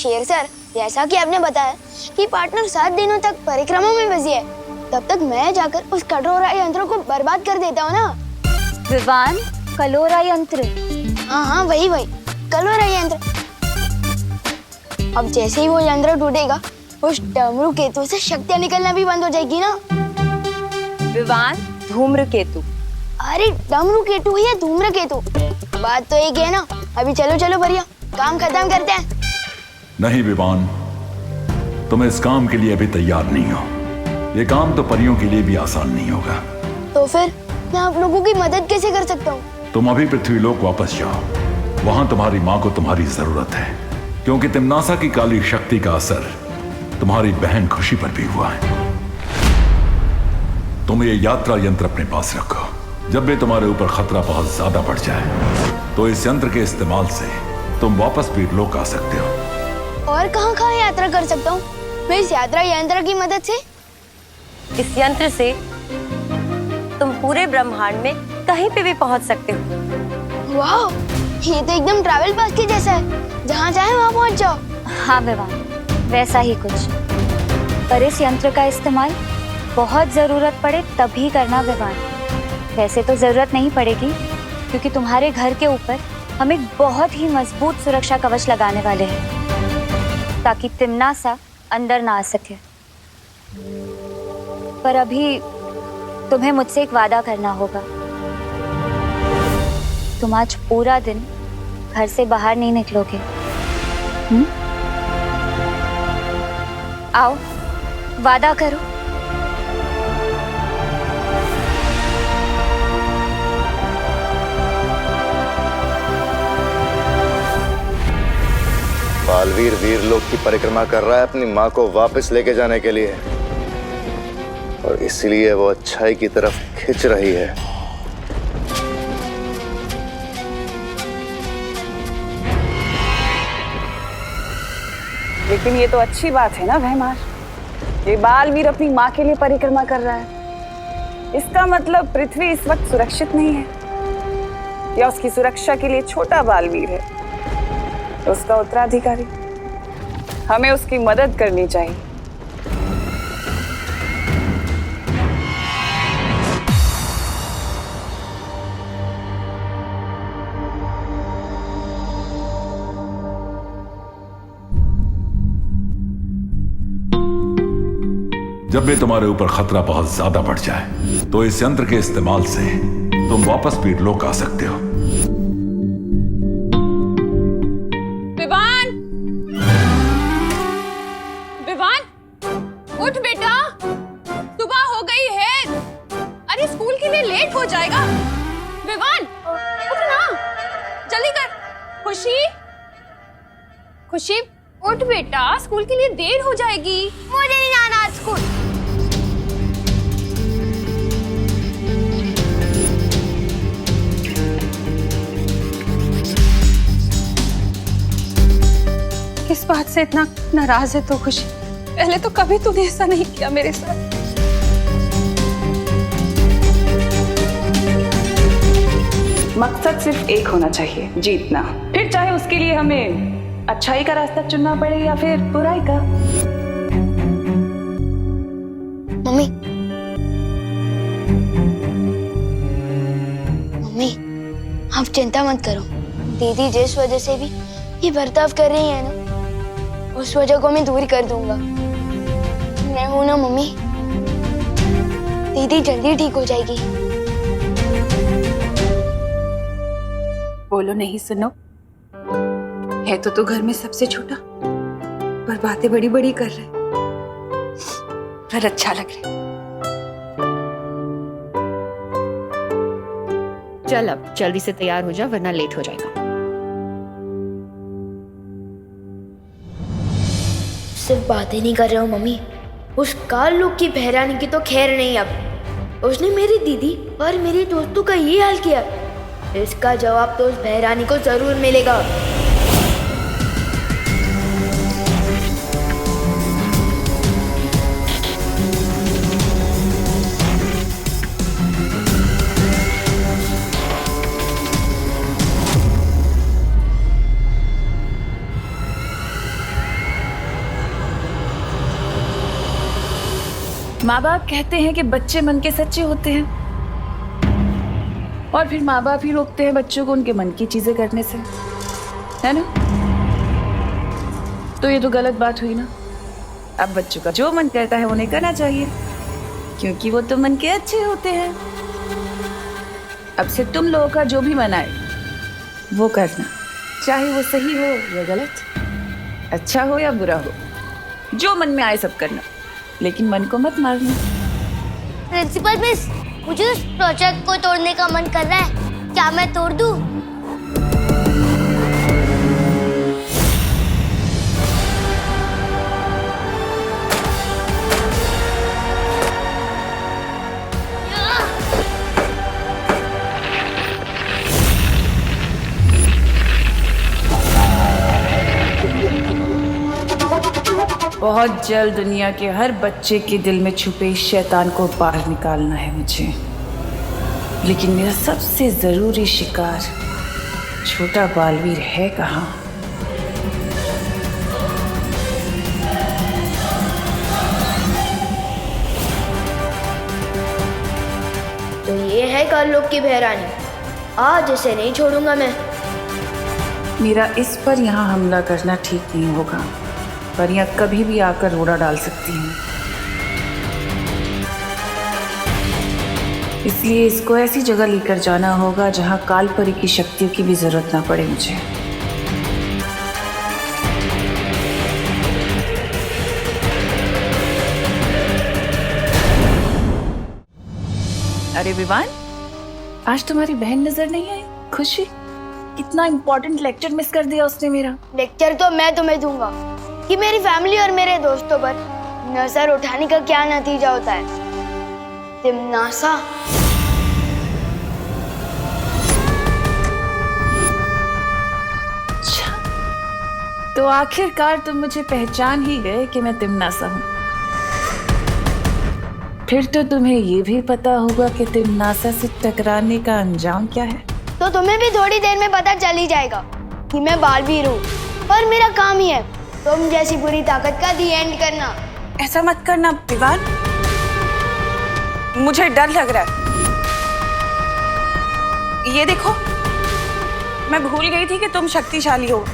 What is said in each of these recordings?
शेर सर, जैसा कि आपने बताया कि पार्टनर 7 दिनों तक परिक्रमा में बिजी है, तब तक मैं जाकर उस कटोरा यंत्र को बर्बाद कर देता हूँ ना। विवान, कलोरा यंत्र? हाँ, वही कलोरा यंत्र। अब जैसे ही वो यंत्र टूटेगा, उस डमरू केतु से शक्तियाँ निकलना भी बंद हो जाएगी ना। विवान, धूम्रकेतु। अरे डमरू केतु या धूम्रकेतु, बात तो एक है ना। अभी चलो भैया, काम खत्म करते हैं। नहीं विवान, तुम इस काम के लिए अभी तैयार नहीं हो। ये काम तो परियों के लिए भी आसान नहीं होगा। तो फिर मैं आप लोगों की मदद कैसे कर सकता हूँ? तुम अभी पृथ्वीलोक वापस जाओ। वहां तुम्हारी माँ को तुम्हारी जरूरत है, क्योंकि तिम्नासा की काली शक्ति का असर तुम्हारी बहन खुशी पर भी हुआ है। तुम ये यात्रा यंत्र अपने पास रखो। जब भी तुम्हारे ऊपर खतरा बहुत ज्यादा बढ़ जाए, तो इस यंत्र के इस्तेमाल से तुम वापस वीरलोक आ सकते हो। और कहाँ यात्रा कर सकता हूँ मैं इस यात्रा यंत्र की मदद से? इस यंत्र से तुम पूरे ब्रह्मांड में कहीं पे भी पहुंच सकते हो। वाह, ये तो एकदम ट्रैवल पास के जैसा है, जहाँ चाहे वहाँ पहुँच जाओ। हाँ विवान, वैसा ही कुछ। पर इस यंत्र का इस्तेमाल बहुत जरूरत पड़े तभी करना विवान। वैसे तो जरूरत नहीं पड़ेगी, क्योंकि तुम्हारे घर के ऊपर हम एक बहुत ही मजबूत सुरक्षा कवच लगाने वाले हैं, ताकि तिम्नासा अंदर ना आ सके। पर अभी तुम्हें मुझसे एक वादा करना होगा। तुम आज पूरा दिन घर से बाहर नहीं निकलोगे। आओ, वादा करो। बालवीर वीरलोक की परिक्रमा कर रहा है अपनी माँ को वापस लेके जाने के लिए, और इसलिए वो अच्छाई की तरफ खिंच रही है। लेकिन ये तो अच्छी बात है ना भैमार, ये बालवीर अपनी माँ के लिए परिक्रमा कर रहा है। इसका मतलब पृथ्वी इस वक्त सुरक्षित नहीं है, या उसकी सुरक्षा के लिए छोटा बालवीर है उसका उत्तराधिकारी। हमें उसकी मदद करनी चाहिए। जब भी तुम्हारे ऊपर खतरा बहुत ज्यादा बढ़ जाए, तो इस यंत्र के इस्तेमाल से तुम वापस वीरलोक आ सकते हो। उठ बेटा, सुबह हो गई है। अरे स्कूल के लिए लेट हो जाएगा। विवान, उठ ना, जल्दी कर। खुशी, उठ बेटा, स्कूल के लिए देर हो जाएगी। मुझे नहीं जाना आज स्कूल। किस बात से इतना नाराज है तो खुशी? पहले तो कभी तूने ऐसा नहीं किया मेरे साथ। मकसद सिर्फ एक होना चाहिए, जीतना। फिर चाहे उसके लिए हमें अच्छाई का रास्ता चुनना पड़े या फिर बुराई का। मम्मी, आप चिंता मत करो। दीदी जिस वजह से भी ये बर्ताव कर रही है ना, उस वजह को मैं दूर कर दूंगा। मैं हूं ना मम्मी, दीदी जल्दी ठीक हो जाएगी। बोलो नहीं सुनो, है तो तू घर में सबसे छोटा, पर बातें बड़ी बड़ी कर रहे, पर अच्छा लग रहा है। चल अब जल्दी से तैयार हो जा, वरना लेट हो जाएगा। सिर्फ बातें नहीं कर रहे हो मम्मी, उस काल लोक की बहरानी की तो खैर नहीं। अब उसने मेरी दीदी और मेरे दोस्तों का ये हाल किया, इसका जवाब तो उस बहरानी को जरूर मिलेगा। माँ बाप कहते हैं कि बच्चे मन के सच्चे होते हैं, और फिर माँ बाप ही रोकते हैं बच्चों को उनके मन की चीजें करने से, है ना? तो ये तो गलत बात हुई ना। अब बच्चों का जो मन करता है उन्हें करना चाहिए, क्योंकि वो तो मन के अच्छे होते हैं। अब से तुम लोगों का जो भी मन आए वो करना, चाहे वो सही हो या गलत, अच्छा हो या बुरा हो, जो मन में आए सब करना, लेकिन मन को मत मारना। प्रिंसिपल मिस, मुझे उस प्रोजेक्ट को तोड़ने का मन कर रहा है, क्या मैं तोड़ दूं? बहुत जल्द दुनिया के हर बच्चे के दिल में छुपे इस शैतान को बाहर निकालना है मुझे, लेकिन मेरा सबसे जरूरी शिकार छोटा बालवीर है कहाँ? तो ये है काललोक की बहरानी, आज इसे नहीं छोड़ूंगा मैं। मेरा इस पर यहाँ हमला करना ठीक नहीं होगा, पर यह कभी भी आकर रोड़ा डाल सकती है, इसलिए इसको ऐसी जगह लेकर जाना होगा जहाँ कालपरी की शक्तियों की भी जरूरत ना पड़े मुझे। अरे विवान, आज तुम्हारी बहन नजर नहीं आई? खुशी, कितना इंपॉर्टेंट लेक्चर मिस कर दिया उसने मेरा। लेक्चर तो मैं तुम्हें दूंगा कि मेरी फैमिली और मेरे दोस्तों पर नजर उठाने का क्या नतीजा होता है। तिम्नासा, अच्छा, तो आखिरकार तुम मुझे पहचान ही गए कि मैं तिम्नासा हूँ। फिर तो तुम्हें ये भी पता होगा कि तिम्नासा से टकराने का अंजाम क्या है। तो तुम्हें भी थोड़ी देर में पता चल ही जाएगा कि मैं बालवीर हूँ, और मेरा काम ही है तुम जैसी बुरी ताकत का दी एंड करना। ऐसा मत करना विवान, मुझे डर लग रहा है। ये देखो, मैं भूल गई थी कि तुम शक्तिशाली हो।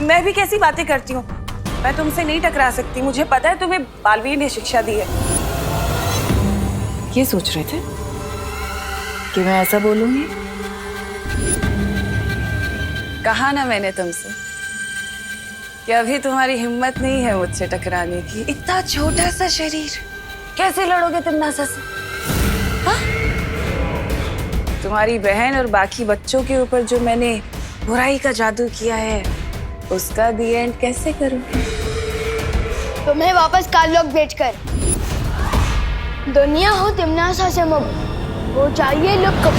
मैं भी कैसी बातें करती हूँ, मैं तुमसे नहीं टकरा सकती। मुझे पता है तुम्हें बालवीर ने शिक्षा दी है। ये सोच रहे थे कि मैं ऐसा बोलूंगी? कहा ना मैंने तुमसे कि अभी तुम्हारी हिम्मत नहीं है मुझसे टकराने की। इतना छोटा सा शरीर, कैसे लड़ोगे तिम्नासा से? हाँ? तुम्हारी बहन और बाकी बच्चों के ऊपर जो मैंने बुराई का जादू किया है, उसका दी एंड कैसे करूंगी? तुम्हें वापस काललोक भेजकर दुनिया हो तिम्नासा से मुक्त हो जाइए लुक।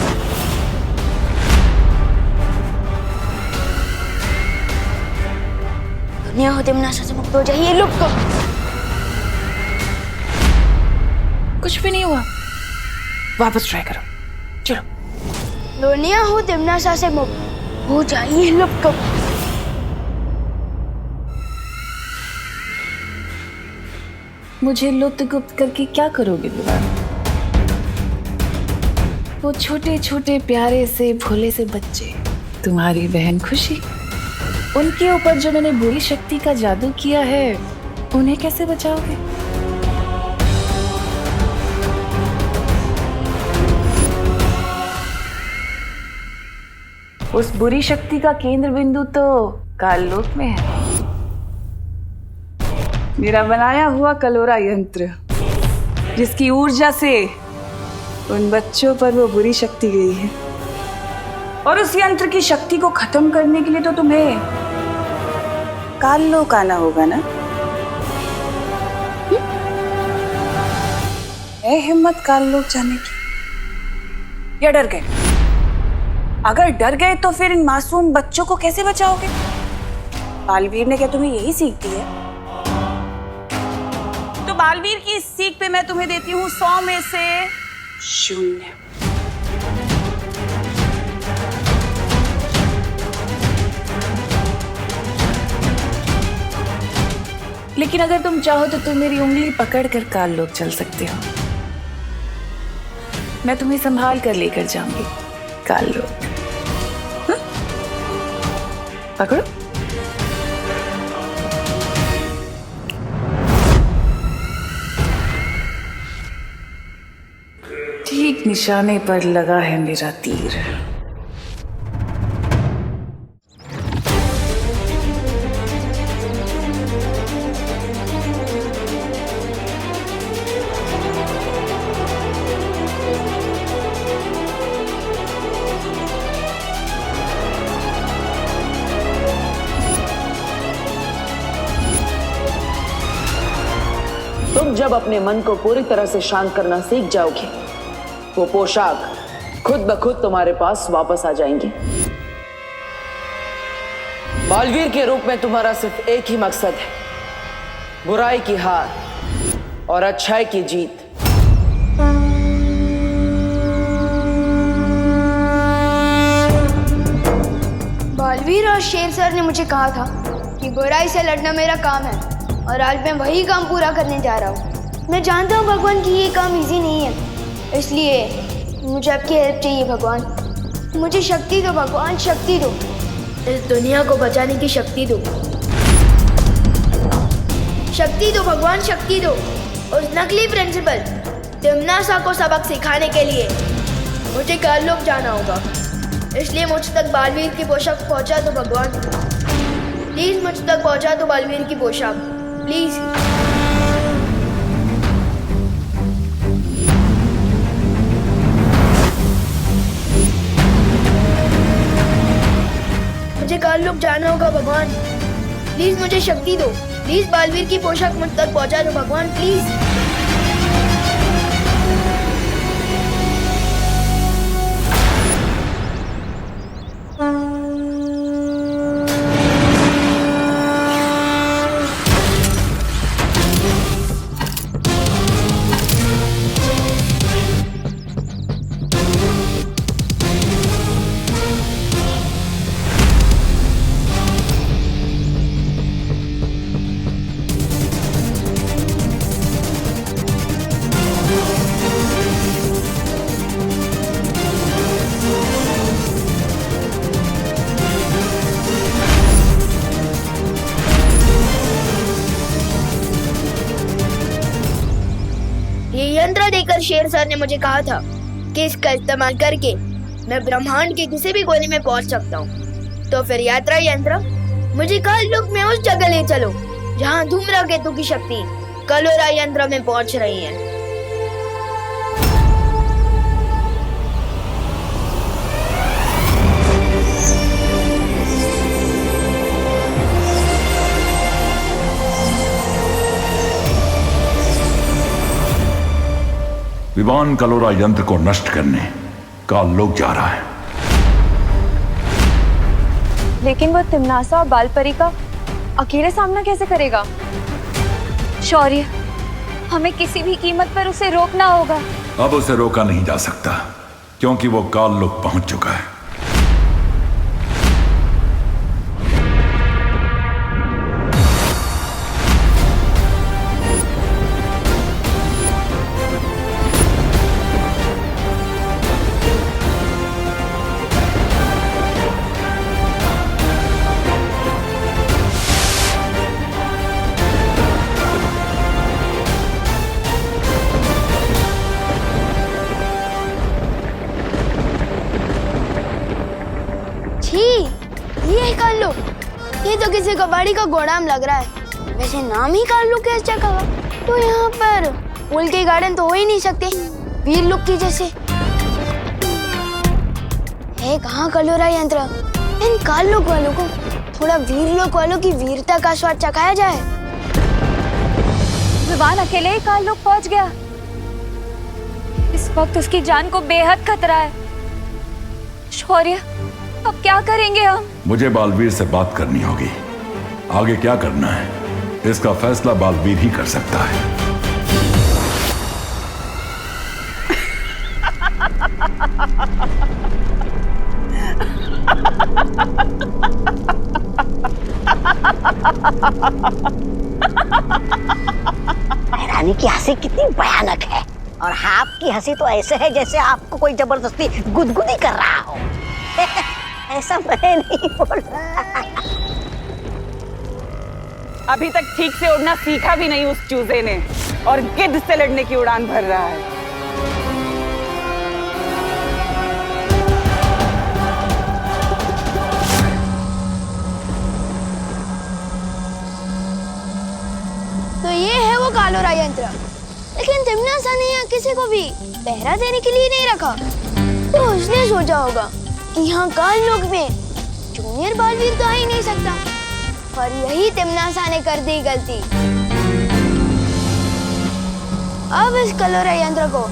दुनिया हो तिम्नासा से मुक्त हो जाइए लुक। कुछ भी नहीं हुआ, वापस ट्राई करो, चलो। दुनिया हो तिम्नासा से मुक्त हो जाइए लुक। मुझे लुप्त गुप्त करके क्या करोगे विवान? वो छोटे छोटे प्यारे से भोले से बच्चे, तुम्हारी बहन खुशी, उनके ऊपर जो मैंने बुरी शक्ति का जादू किया है, उन्हें कैसे बचाओगे? उस बुरी शक्ति का केंद्र बिंदु तो काललोक में है। मेरा बनाया हुआ कलोरा यंत्र, जिसकी ऊर्जा से उन बच्चों पर वो बुरी शक्ति गई है। और उस यंत्र की शक्ति को खत्म करने के लिए तो तुम्हें काललोक आना होगा ना? है हिम्मत काललोक जाने की, या डर गए? अगर डर गए तो फिर इन मासूम बच्चों को कैसे बचाओगे? बालवीर ने क्या तुम्हें यही सीख दी है? तो बालवीर की इस सीख पे मैं तुम्हें देती हूँ 100 में से 0। लेकिन अगर तुम चाहो तो तुम मेरी उंगली पकड़ कर काल लोक चल सकते हो। मैं तुम्हें संभाल कर लेकर जाऊंगी काल लोक। हाँ? पकड़ो। ठीक निशाने पर लगा है मेरा तीर। तुम जब अपने मन को पूरी तरह से शांत करना सीख जाओगे, वो पोशाक खुद ब खुद तुम्हारे पास वापस आ जाएंगी। बालवीर के रूप में तुम्हारा सिर्फ एक ही मकसद है, बुराई की हार और अच्छाई की जीत। बालवीर और शेर सर ने मुझे कहा था कि बुराई से लड़ना मेरा काम है, और आज मैं वही काम पूरा करने जा रहा हूँ। मैं जानता हूँ भगवान कि ये काम इजी नहीं है, इसलिए मुझे आपकी हेल्प चाहिए भगवान। मुझे शक्ति दो भगवान, शक्ति दो। इस दुनिया को बचाने की शक्ति दो। शक्ति दो भगवान, शक्ति दो। उस नकली प्रिंसिपल तिम्नासा को सबक सिखाने के लिए मुझे काल लोक जाना होगा, इसलिए मुझ तक बालवीर की पोशाक पहुंचा दो भगवान। प्लीज मुझ तक पहुंचा दो बालवीर की पोशाक, प्लीज। मुझे काल लोक जाना होगा भगवान, प्लीज मुझे शक्ति दो। प्लीज बालवीर की पोशाक मुझ तक पहुंचा दो भगवान, प्लीज। ये यंत्र देकर शेर सर ने मुझे कहा था कि इसका इस्तेमाल करके मैं ब्रह्मांड के किसी भी कोने में पहुंच सकता हूँ। तो फिर यात्रा यंत्र मुझे काल लोक में उस जगह ले चलो जहाँ धूम्रकेतु की शक्ति कलोरा यंत्र में पहुंच रही है। विवान कलोरा यंत्र को नष्ट करने काल लोक जा रहा है। लेकिन वो तिम्नासा और बालपरी का अकेले सामना कैसे करेगा? शौर्य, हमें किसी भी कीमत पर उसे रोकना होगा। अब उसे रोका नहीं जा सकता क्योंकि वो काल लोक पहुंच चुका है। ये काल लोक, ये तो किसी कबाड़ी का गोदाम लग रहा है। वैसे नाम ही काल लोक है इस जगह का, तो यहाँ पर फूल के गार्डन तो हो ही नहीं सकते वीर लोक की जैसे। है कहाँ कलोरा यंत्र? इन काल लोक वालों को थोड़ा वीर लोक वालों की वीरता का स्वाद चखाया जाए। विवान अकेले ही काल लोक पहुंच गया। इस वक्त उसकी जान को बेहद खतरा है। शौर्य, अब क्या करेंगे हम? मुझे बालवीर से बात करनी होगी। आगे क्या करना है इसका फैसला बालवीर ही कर सकता है। रानी की हंसी कितनी भयानक है, और आपकी हंसी तो ऐसे है जैसे आपको कोई जबरदस्ती गुदगुदी कर रहा हो। ऐसा मैं नहीं बोल रहा। अभी तक ठीक से उड़ना सीखा भी नहीं उस चूजे ने, और गिद्ध से लड़ने की उड़ान भर रहा है। तो ये है वो कालोरा यंत्र, लेकिन तिमनासा ने यहाँ किसी को भी पहरा देने के लिए नहीं रखा। तो उसने सोचा होगा कि यहाँ काल लोक में जूनियर बालवीर तो आ ही नहीं सकता, और यही तिमनासा ने कर दी गलती। अब इस कलोरा यंत्र को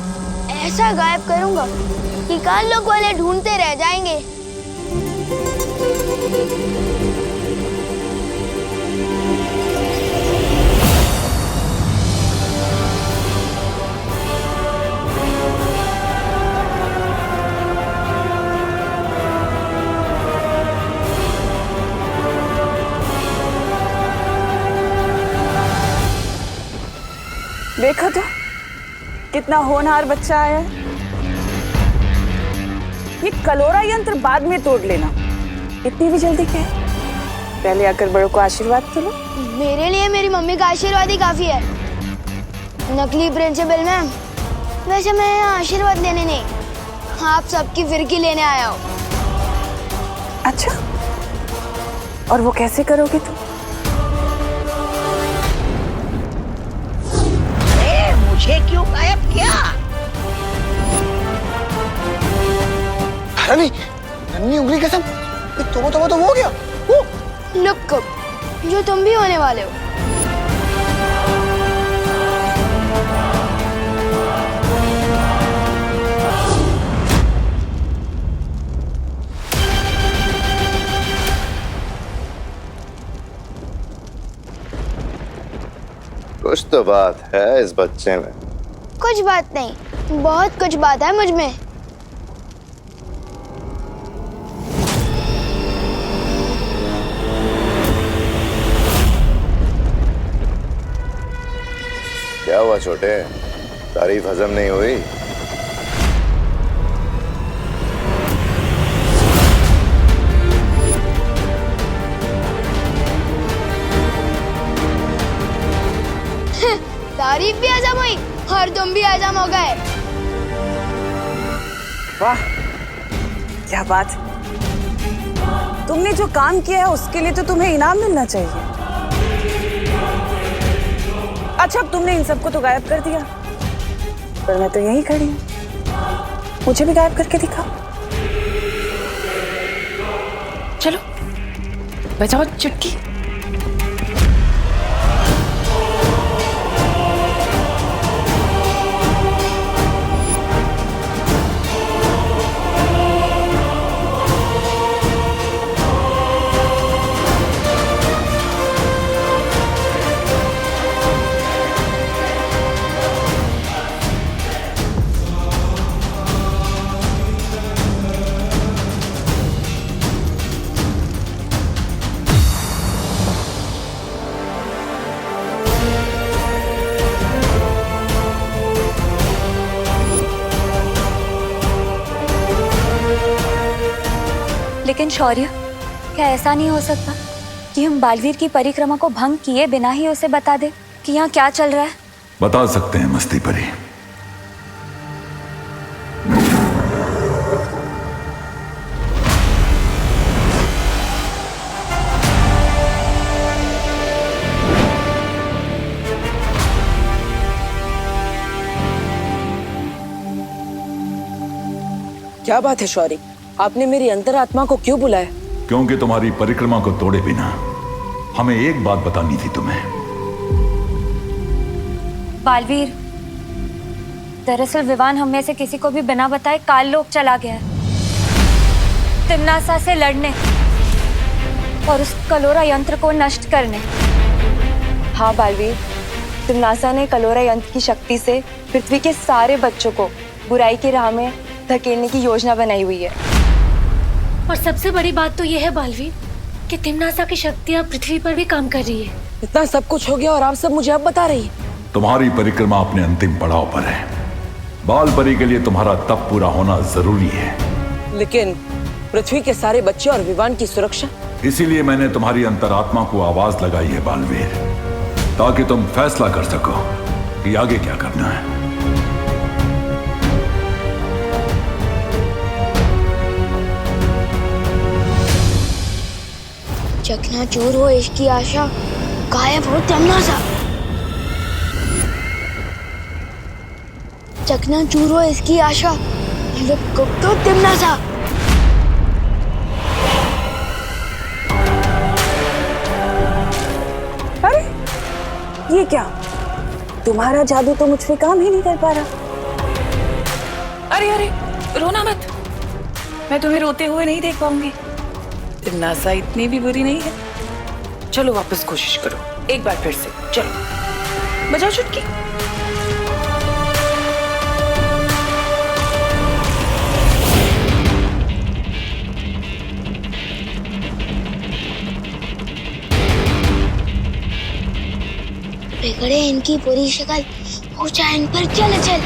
ऐसा गायब करूंगा कि काल लोक वाले ढूंढते रह जाएंगे। देखो तो कितना होनहार बच्चा आया है। ये कलोरा यंत्र बाद में तोड़ लेना, इतनी भी जल्दी क्या है? पहले आकर बड़ों को आशीर्वाद तो लो। मेरे लिए मेरी मम्मी का आशीर्वाद ही काफी है। नकली प्रिंसिपल मैम, वैसे मैं यहाँ आशीर्वाद लेने नहीं, आप सबकी फिरकी लेने आया हूँ। अच्छा, और वो कैसे करोगे तुम? मुझे क्यों गायब किया? रानी, नन्ही उंगली कसम, तो वो हो गया। लुक, जो तुम भी होने वाले हो। कुछ तो बात है इस बच्चे में। कुछ बात नहीं, बहुत कुछ बात है मुझ में। क्या हुआ छोटे, तारीफ हजम नहीं हुई? तारीफ भी हजम हुई और तुम भी हजम हो गए। वाह, क्या बात। तुमने जो काम किया है उसके लिए तो तुम्हें इनाम मिलना चाहिए। अच्छा, अब तुमने इन सबको तो गायब कर दिया, पर मैं तो यहीं खड़ी हूँ। मुझे भी गायब करके दिखाओ। चलो बजाओ चुटकी। लेकिन शौर्य, क्या ऐसा नहीं हो सकता कि हम बालवीर की परिक्रमा को भंग किए बिना ही उसे बता दे कि यहाँ क्या चल रहा है? बता सकते हैं मस्ती परी। क्या बात है शौर्य, आपने मेरी अंतरात्मा को क्यों बुलाया? क्योंकि तुम्हारी परिक्रमा को तोड़े बिना हमें एक बात बतानी थी तुम्हें। बालवीर, दरअसल विवान हम में से किसी को भी बिना बताए काल लोक चला गया है, तिमनासा से लड़ने और उस कलोरा यंत्र को नष्ट करने। हाँ बालवीर, तिमनासा ने कलोरा यंत्र की शक्ति से पृथ्वी के सारे बच्चों को बुराई की राह में धकेलने की योजना बनाई हुई है। और सबसे बड़ी बात तो यह है बालवीर कि तिमनासा की शक्तियाँ पृथ्वी पर भी काम कर रही है। इतना सब कुछ हो गया और आप सब मुझे अब बता रही है? तुम्हारी परिक्रमा अपने अंतिम पड़ाव पर है। बाल परी के लिए तुम्हारा तप पूरा होना जरूरी है। लेकिन पृथ्वी के सारे बच्चे और विवान की सुरक्षा? इसीलिए मैंने तुम्हारी अंतरात्मा को आवाज लगाई है बालवीर, ताकि तुम फैसला कर सको कि आगे क्या करना है। चकनाचूर हो इसकी आशा, गायब हो तिमनासा। चकनाचूर हो इसकी आशा, गुप्त हो तिमनासा। अरे ये क्या, तुम्हारा जादू तो मुझ पे काम ही नहीं कर पा रहा। अरे अरे रोना मत, मैं तुम्हें रोते हुए नहीं देख पाऊंगी। तिमनासा इतनी भी बुरी नहीं है। चलो वापस कोशिश करो, एक बार फिर से। चलो बजाओ चुटकी। बिगड़े इनकी बुरी शक्ल, ऊंचा इन पर चल चल।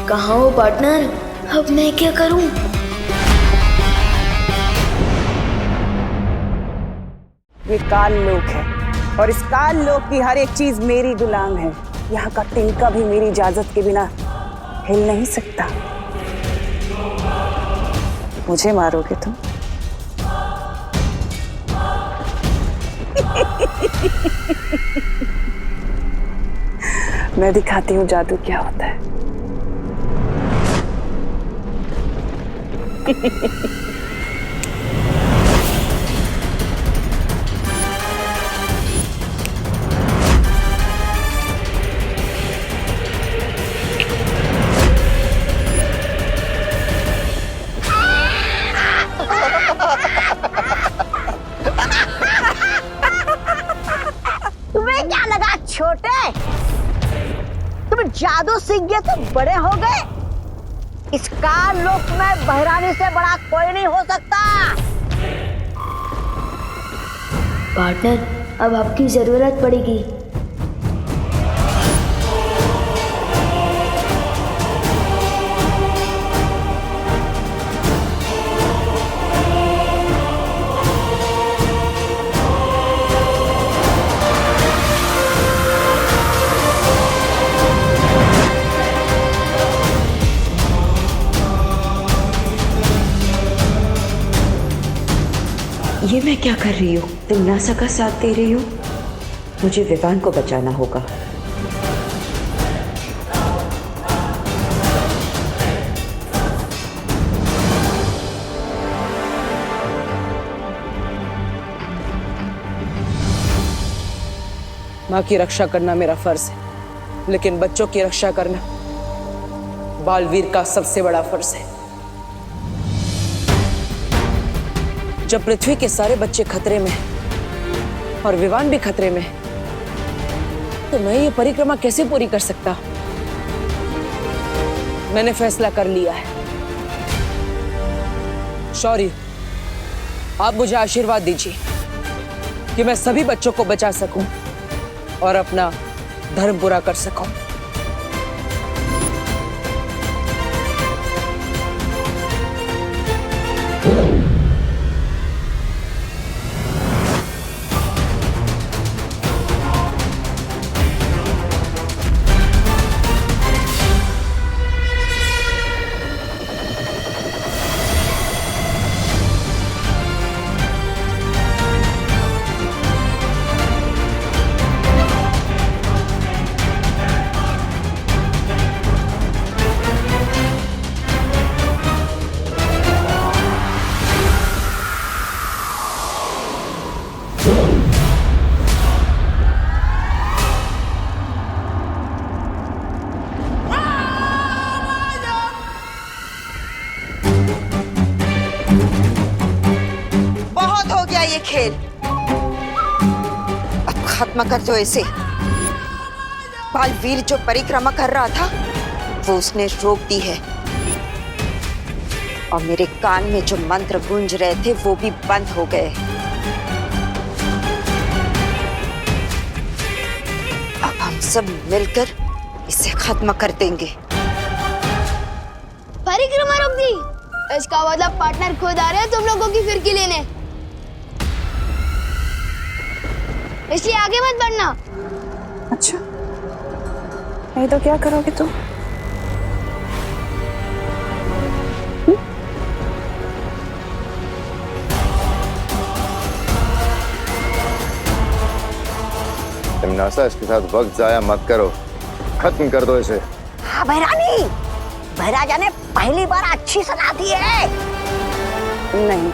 कहाँ हो पार्टनर, अब मैं क्या करूं? ये काल लोक है और इस काल लोक की हर एक चीज मेरी गुलाम है। यहाँ का तिनका भी मेरी इजाजत के बिना हिल नहीं सकता। मुझे मारोगे तुम? मैं दिखाती हूँ जादू क्या होता है। तुम्हें क्या लगा छोटे, तुम जादू सीख गए तो बड़े हो गए? इस काल लोक में बहरानी से बड़ा कोई नहीं हो सकता। पार्टनर, अब आपकी जरूरत पड़ेगी। ये मैं क्या कर रही हूँ? तिमनासा का साथ दे रही हूँ। मुझे विवान को बचाना होगा। माँ की रक्षा करना मेरा फर्ज है, लेकिन बच्चों की रक्षा करना बालवीर का सबसे बड़ा फर्ज है। जब पृथ्वी के सारे बच्चे खतरे में और विवान भी खतरे में, तो मैं ये परिक्रमा कैसे पूरी कर सकता? मैंने फैसला कर लिया है। शौर्य, आप मुझे आशीर्वाद दीजिए कि मैं सभी बच्चों को बचा सकूं और अपना धर्म पूरा कर सकूं। खात्मा कर दो इसे। बालवीर जो परिक्रमा कर रहा था वो उसने रोक दी है, और मेरे कान में जो मंत्र गूंज रहे थे वो भी बंद हो गए। अब हम सब मिलकर इसे खत्म कर देंगे। परिक्रमा रोक दी, इसका मतलब पार्टनर खुद आ रहे हैं तुम लोगों की फिरकी लेने, इसलिए आगे मत बढ़ना। अच्छा, नहीं तो क्या करोगे तुम? तिमनासा, इसके साथ वक्त जाया मत करो, खत्म कर दो इसे। हाँ भैरानी, भैराजा ने पहली बार अच्छी सलाह दी है। नहीं,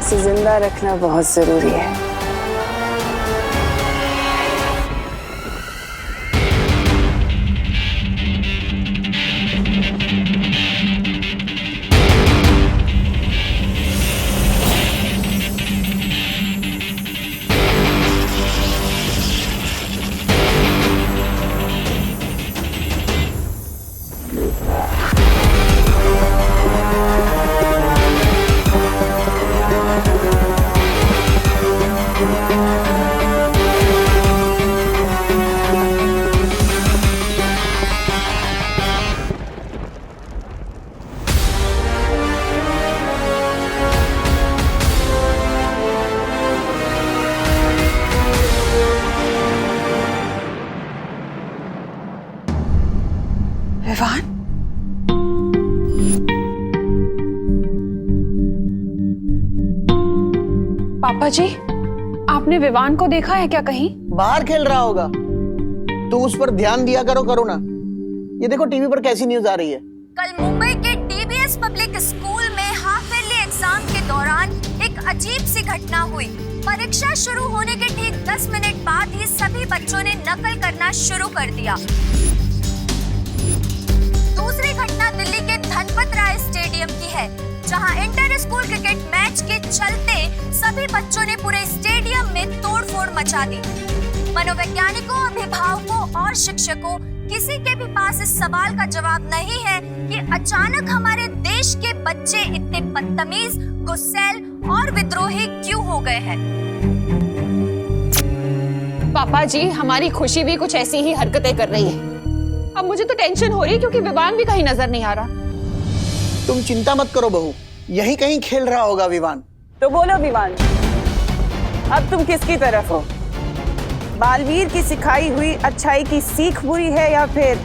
इसे जिंदा रखना बहुत जरूरी है। विवान, पापा जी, आपने विवान को देखा है क्या कहीं? बाहर खेल रहा होगा, तो उस पर ध्यान दिया करो करुणा। ये देखो टीवी पर कैसी न्यूज आ रही है। कल मुंबई के डीबीएस पब्लिक स्कूल में हाफ ईयरली एग्जाम के दौरान एक अजीब सी घटना हुई। परीक्षा शुरू होने के ठीक 10 मिनट बाद ही सभी बच्चों ने नकल करना शुरू कर दिया। दूसरी घटना दिल्ली के धनपत राय स्टेडियम की है, जहां इंटर स्कूल क्रिकेट मैच के चलते सभी बच्चों ने पूरे स्टेडियम में तोड़फोड़ मचा दी। मनोवैज्ञानिकों, अभिभावकों और शिक्षकों, किसी के भी पास इस सवाल का जवाब नहीं है कि अचानक हमारे देश के बच्चे इतने बदतमीज, गुस्सैल और विद्रोही क्यों हो गए हैं। पापा जी, हमारी खुशी भी कुछ ऐसी ही हरकतें कर रही है। अब मुझे तो टेंशन हो रही है क्योंकि विवान भी कहीं नजर नहीं आ रहा। तुम चिंता मत करो बहू, यही कहीं खेल रहा होगा विवान। तो बोलो विवान, अब तुम किसकी तरफ हो? बालवीर की सिखाई हुई अच्छाई की सीख बुरी है, या फिर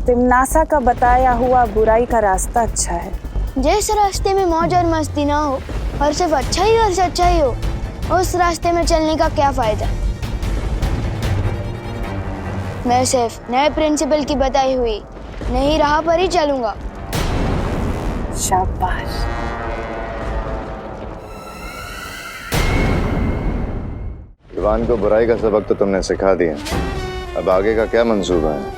तिमनासा का बताया हुआ बुराई का रास्ता अच्छा है? जिस रास्ते में मौज और मस्ती ना हो और सिर्फ अच्छाई और सच्चाई हो, उस रास्ते में चलने का क्या फायदा। मैं सिर्फ नए प्रिंसिपल की बताई हुई नई राह पर ही चलूंगा। शाबाश। विवान को बुराई का सबक तो तुमने सिखा दिया, अब आगे का क्या मंसूबा है?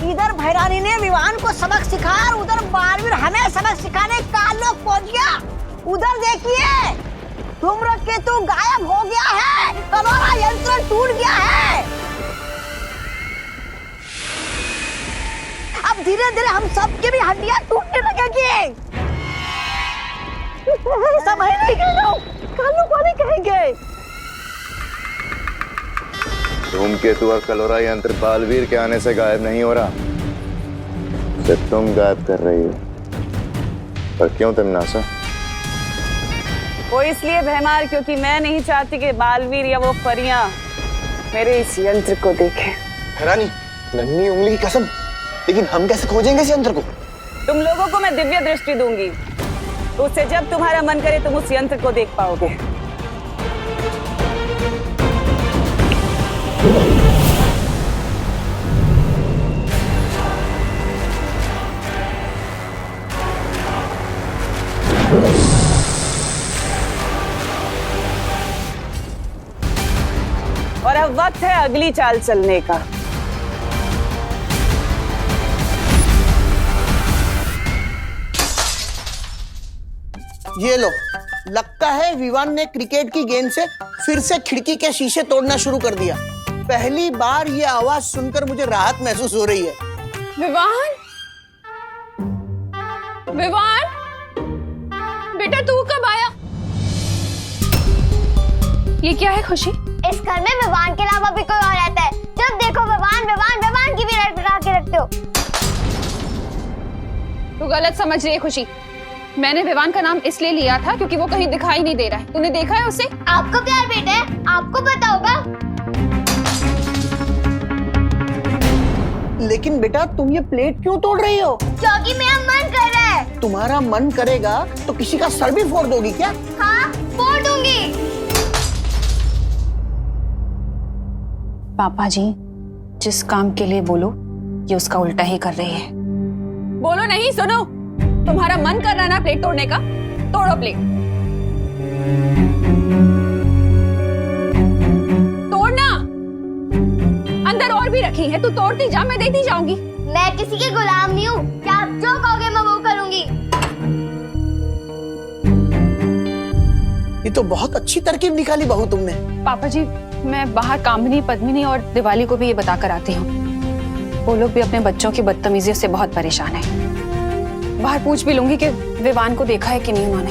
इधर भैरानी ने विवान को सबक सिखाया और उधर बालवीर हमें सबक सिखाने का लोग पहुंच गया। उधर देखिए, धूम्रकेतु गायब हो गया है, कलोरा यंत्र टूट गया है। अब धीरे धीरे हम सबके भी हड्डियां टूटने लगेंगी। समझ नहीं गए लोग, कालू को नहीं कहेंगे। धूमकेतु और कलोरा यंत्र बालवीर के आने से गायब नहीं हो रहा, सिर्फ तुम गायब कर रही हो। पर क्यों तिमनासा? वो इसलिए भैमार, क्योंकि मैं नहीं चाहती कि बालवीर या वो परियां मेरे इस यंत्र को देखें। रानी, नन्ही उंगली की कसम, लेकिन हम कैसे खोजेंगे इस यंत्र को? तुम लोगों को मैं दिव्य दृष्टि दूंगी, तो उससे जब तुम्हारा मन करे तुम उस यंत्र को देख पाओगे। और अब वक्त है अगली चाल चलने का। ये लो, लगता है विवान ने क्रिकेट की गेंद से फिर से खिड़की के शीशे तोड़ना शुरू कर दिया। पहली बार ये आवाज सुनकर मुझे राहत महसूस हो रही है। विवान, विवान, बेटा तू कब आया? ये क्या है खुशी? इस घर में विवान के अलावा भी कोई और रहता है। जब देखो विवान विवान विवान की भी रटा के रखते हो। तू गलत समझ रही है खुशी। मैंने विवान का नाम इसलिए लिया था क्योंकि वो कहीं दिखाई नहीं दे रहा है। तूने देखा है उसे? आपको प्यार बेटा है, आपको पता होगा। लेकिन बेटा तुम ये प्लेट क्यों तोड़ रही हो? क्योंकि मेरा मन कर रहा है। तुम्हारा मन करेगा तो किसी का सर भी फोड़ दोगी क्या? हाँ, फोड़ दूंगी। पापा जी जिस काम के लिए बोलो ये उसका उल्टा ही कर रही है। बोलो नहीं, सुनो। तुम्हारा मन कर रहा है ना प्लेट तोड़ने का? तोड़ो प्लेट। तोड़ना। अंदर और भी रखी है, तू तोड़ती जा, मैं देती जाऊंगी। मैं किसी की गुलाम नहीं हूँ। क्या आप जो कहोगे मैं वो करूंगी। ये तो बहुत अच्छी तरकीब निकाली बहू तुमने। पापा जी मैं बाहर कामिनी, पद्मिनी और दिवाली को भी ये बता कर आती हूँ। वो लोग भी अपने बच्चों की बदतमीजियों से बहुत परेशान हैं। बाहर पूछ भी लूंगी कि विवान को देखा है कि नहीं उन्होंने।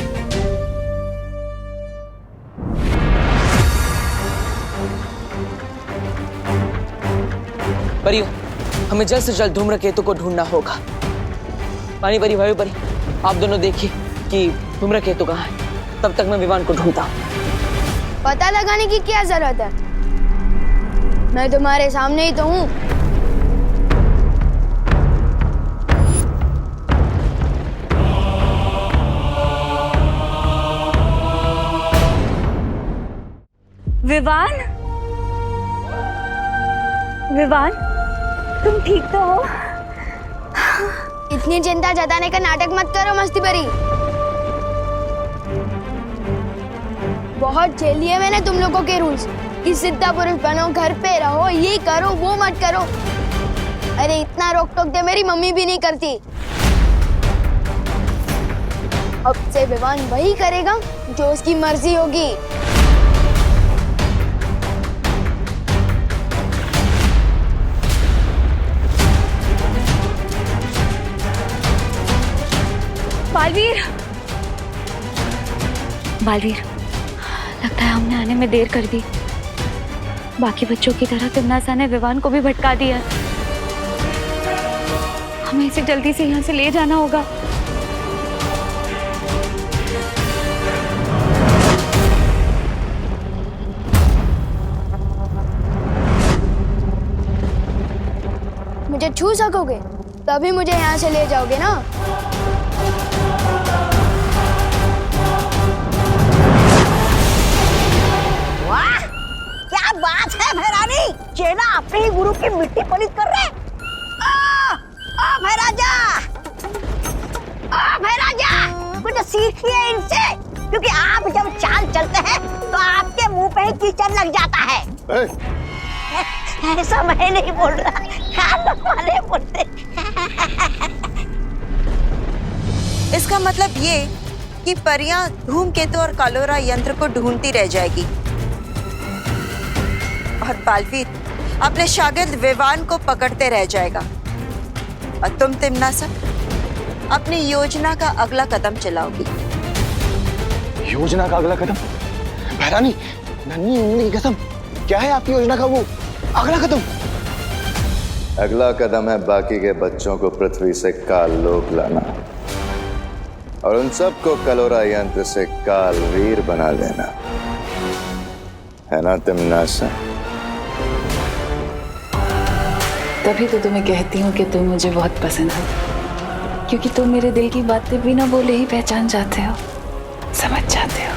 परियो, हमें जल्द से जल्द धूम्रकेतु को ढूंढना होगा। पानी परी, भाई परी, आप दोनों देखिए कि धूम्रकेतु कहाँ है। तब तक मैं विवान को ढूंढता हूँ। पता लगाने की क्या जरूरत है? मैं तुम्हारे सामने ही तो हूँ। विवान, विवान, तुम ठीक तो हो? इतनी चिंता जताने का नाटक मत करो मस्ती भरी। बहुत झेल लिए मैंने तुम लोगों के रूल्स कि सिद्धा पुरुष बनो, घर पे रहो, ये करो वो मत करो। अरे इतना रोक टोक दे मेरी मम्मी भी नहीं करती। अब से विवान वही करेगा जो उसकी मर्जी होगी। बालवीर, बालवीर, लगता है हमने आने में देर कर दी। बाकी बच्चों की तरह तिमनासा ने विवान को भी भटका दिया। हमें इसे जल्दी से यहाँ से ले जाना होगा। मुझे छू सकोगे तभी मुझे यहाँ से ले जाओगे ना। वाह, क्या बात है भैरानी। चेला अपने ही गुरु की मिट्टी पलित कर रहे। ओ भैराजा, ओ भैराजा, कुछ सीखिए इनसे, क्योंकि आप जब चाल चलते हैं तो आपके मुंह पे ही कीचड़ लग जाता है। ऐसा मैं नहीं बोल रहा, खान वाले बोलते। इसका मतलब ये कि परियां धूमकेतु और कालोरा यंत्र को ढूंढती रह जाएगी और बालवीर अपने शागिर्द विवान को पकड़ते रह जाएगा और तुम तिमनासा अपनी योजना का अगला कदम चलाओगी। योजना का अगला कदम? भैरानी, नन्ही उंगली की कसम, क्या है आपकी योजना का वो अगला कदम? अगला कदम है बाकी के बच्चों को पृथ्वी से काल लोक लाना और उन सबको कलोरा यंत्र से कालवीर बना देना, है ना तिमनासा? तभी तो तुम्हें कहती हूँ कि तुम मुझे बहुत पसंद हो, क्योंकि तुम मेरे दिल की बातें बिना बोले ही पहचान जाते हो, समझ जाते हो।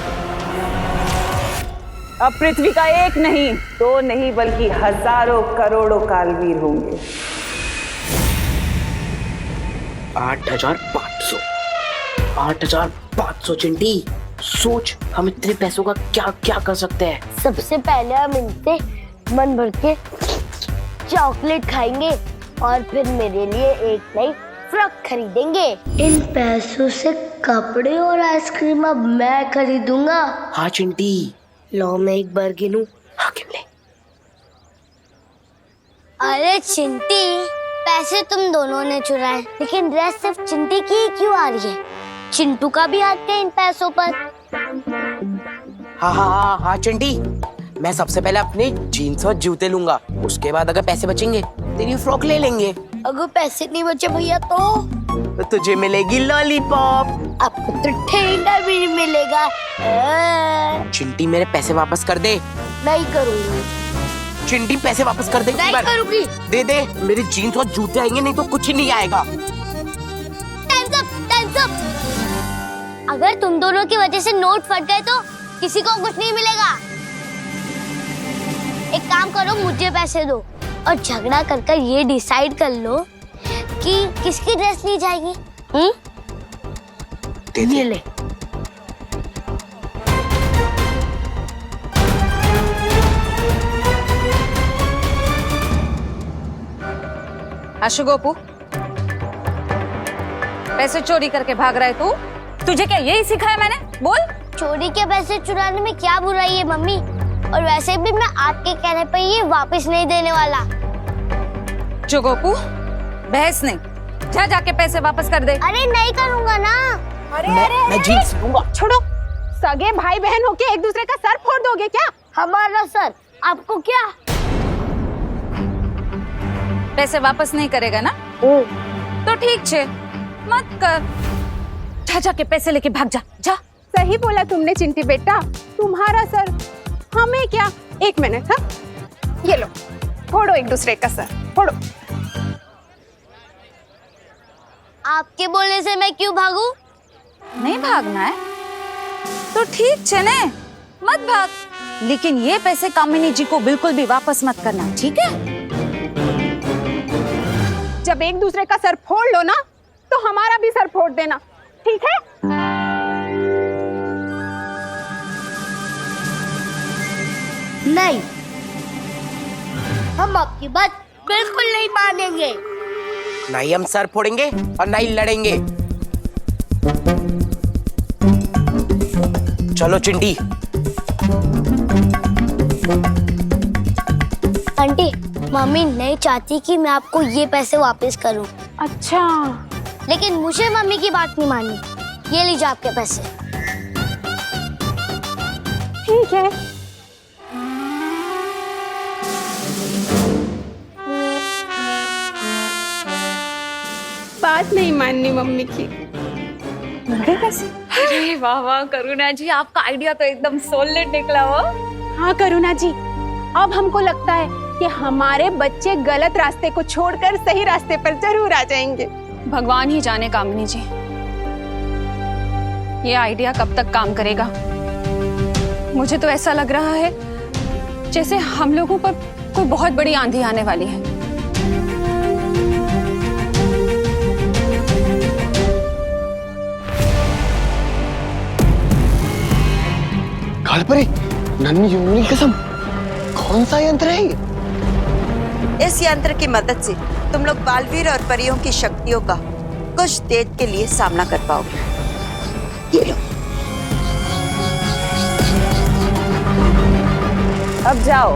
अब पृथ्वी का एक नहीं, दो नहीं, बल्कि हजारों करोड़ों कालवीर होंगे। 8,500 8,500 चिंटी, सोच हम इतने पैसों का क्या क्या कर सकते हैं। सबसे पहले हम इनसे मन भर के चॉकलेट खाएंगे और फिर मेरे लिए एक नई फ्रॉक खरीदेंगे। इन पैसों से कपड़े और आइसक्रीम अब मैं खरीदूंगा। हाँ चिंटी। लो मैं एक बार गिनूं। हाँ गिन ले। अरे चिंटी, पैसे तुम दोनों ने चुराए, लेकिन ड्रेस सिर्फ चिंटी की ही क्यों आ रही है? चिंटू का भी हाथ है इन पैसों पर। हाँ हाँ हाँ हाँ चिंटी, मैं सबसे पहले अपने जीन्स और जूते लूंगा, उसके बाद अगर पैसे बचेंगे तेरी फ्रॉक ले लेंगे। अगर पैसे नहीं बचे भैया तो तुझे मिलेगी लॉलीपॉप। आपको तो ठेंगा भी नहीं मिलेगा। चिंटी मेरे पैसे वापस कर दे। नहीं करूंगी। चिंटी पैसे वापस कर दे। नहीं करूंगी। दे दे, मेरे जीन्स और जूते आएंगे, नहीं तो कुछ ही नहीं आएगा। Times up. अगर तुम दोनों की वजह से नोट फट गए तो किसी को कुछ नहीं मिलेगा। एक काम करो, मुझे पैसे दो और झगड़ा कर ये डिसाइड कर लो कि किसकी ड्रेस ली जाएगी। ये ले। आशु गोपू, पैसे चोरी करके भाग रहा है तू? तुझे क्या यही सिखाया मैंने? बोल। चोरी के पैसे चुराने में क्या बुराई है मम्मी? और वैसे भी मैं आपके कहने पर ये वापस नहीं देने वाला। जो गोपू, बहस नहीं, जा जाके पैसे वापस कर दे। अरे नहीं करूंगा ना। मैं जीन्स लूंगा। छोड़ो, सगे भाई बहन होके एक दूसरे का सर फोड़ दोगे क्या? हमारा सर आपको क्या? पैसे वापस नहीं करेगा ना? तो ठीक छे, मत कर। जा जाके पैसे लेके भाग जा। जा। सही बोला तुमने चिंटी बेटा, तुम्हारा सर हमें क्या। एक मिनट। हाँ, ये लो, फोड़ो एक दूसरे का सर, फोड़ो। आपके बोलने से मैं क्यों भागूं? नहीं भागना है तो ठीक छे ने, मत भाग। लेकिन ये पैसे कामिनी जी को बिल्कुल भी वापस मत करना, ठीक है? जब एक दूसरे का सर फोड़ लो ना, तो हमारा भी सर फोड़ देना, ठीक है? नहीं, हम आपकी बात बिल्कुल नहीं मानेंगे। नहीं हम सर फोड़ेंगे और नहीं लड़ेंगे। चलो चिंटी। आंटी, मम्मी नहीं चाहती कि मैं आपको ये पैसे वापस करूं। अच्छा, लेकिन मुझे मम्मी की बात नहीं माननी। ये लीजिए आपके पैसे। ठीक है। बात नहीं माननी मम्मी की। अरे वाह वाह करुणा जी, आपका आइडिया तो एकदम सॉलिड निकला हो। हाँ करुणा जी, अब हमको लगता है कि हमारे बच्चे गलत रास्ते को छोड़कर सही रास्ते पर जरूर आ जाएंगे। भगवान ही जाने कामिनी जी, ये आइडिया कब तक काम करेगा। मुझे तो ऐसा लग रहा है जैसे हम लोगों पर कोई बहुत बड़ी आंधी आने वाली है। कालपरी, नन्ही जुम्मनी कसम, कौन सा यंत्र है ये? इस यंत्र की मदद से तुम लोग बालवीर और परियों की शक्तियों का कुछ देर के लिए सामना कर पाओगे। ये लो। अब जाओ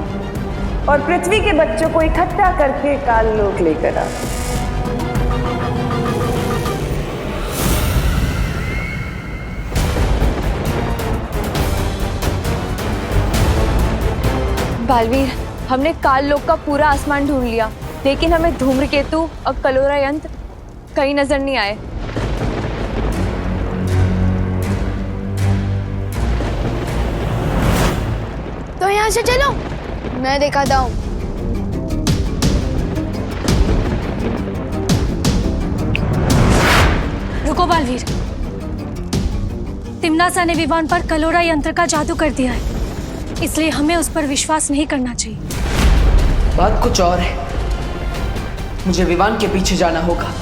और पृथ्वी के बच्चों को इकट्ठा करके काललोक लेकर आओ। बालवीर, हमने काल लोक का पूरा आसमान ढूंढ लिया, लेकिन हमें धूम्रकेतु और कलोरा यंत्र कहीं नजर नहीं आए। तो यहाँ से चलो, मैं दिखाता हूँ। रुको बालवीर, तिम्नासा ने विवान पर कलोरा यंत्र का जादू कर दिया है, इसलिए हमें उस पर विश्वास नहीं करना चाहिए। बात कुछ और है, मुझे विवान के पीछे जाना होगा।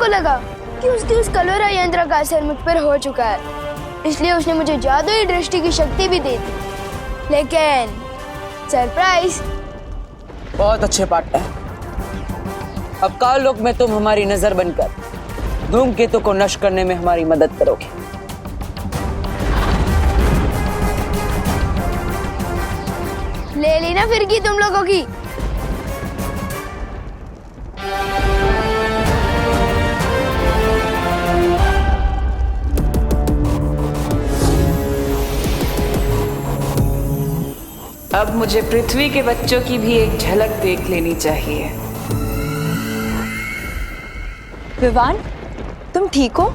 को लगा कि उसके उस कलोरा यंत्र का असर मुझ पर हो चुका है, इसलिए उसने मुझे जादुई दृष्टि की शक्ति भी दे दी। लेकिन सरप्राइज। बहुत अच्छे पार्टनर। अब काल लोक में तुम हमारी नजर बनकर धूमकेतु को नष्ट करने में हमारी मदद करोगे। ले ली ना फिर की तुम लोगों की। अब मुझे पृथ्वी के बच्चों की भी एक झलक देख लेनी चाहिए। विवान, तुम ठीक हो?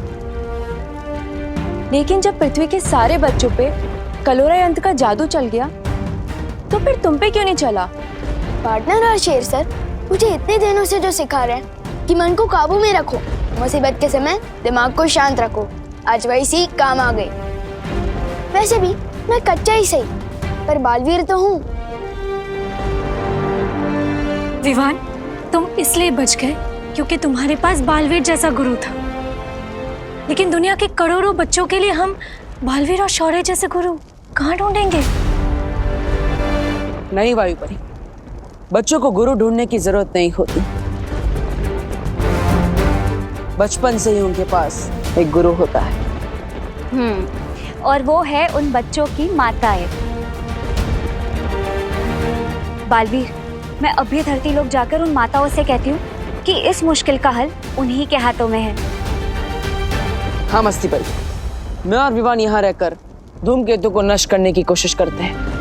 लेकिन जब पृथ्वी के सारे बच्चों पे कलोरा यंत्र का जादू चल गया, तो फिर तुम पे क्यों नहीं चला? पार्टनर और शेर सर मुझे इतने दिनों से जो सिखा रहे हैं कि मन को काबू में रखो, मुसीबत के समय दिमाग को शांत रखो, आज वही सीख काम आ गई। वैसे भी मैं कच्चा ही सही, पर बालवीर तो हूँ। विवान, तुम इसलिए बच गए क्योंकि तुम्हारे पास बालवीर जैसा गुरु था। लेकिन दुनिया के करोड़ों बच्चों के लिए हम बालवीर और शौर्य जैसे गुरु कहाँ ढूंढेंगे? नहीं वायुपरी, बच्चों को गुरु ढूंढने की जरूरत नहीं होती। बचपन से ही उनके पास एक गुरु होता है। और वो है उन बच्चों की माताएं। बालवीर, मैं अभी धरती लोक जाकर उन माताओं से कहती हूँ कि इस मुश्किल का हल उन्हीं के हाथों में है। हाँ मस्ती परी, मैं और विवान यहाँ रहकर धूमकेतु को नष्ट करने की कोशिश करते हैं।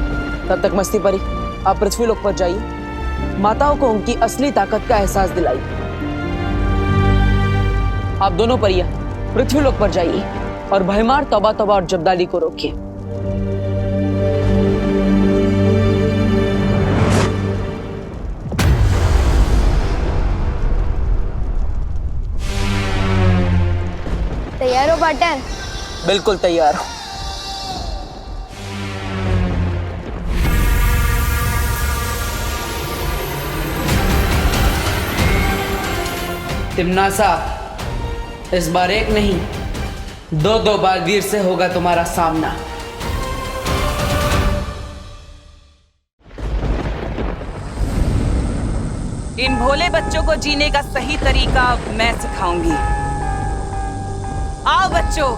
तब तक मस्ती परी, आप पृथ्वी लोक पर जाइए, माताओं को उनकी असली ताकत का एहसास दिलाइए। आप दोनों परियां पृथ्वी लोक पर जाइए और भयमार तौबा तौबा और जब्दाली को रोकिए। तैयार हो पार्टनर? बिल्कुल तैयार हूं। तिम्नासा, इस बार एक नहीं, दो बालवीर से होगा तुम्हारा सामना। इन भोले बच्चों को जीने का सही तरीका मैं सिखाऊंगी। आओ बच्चों,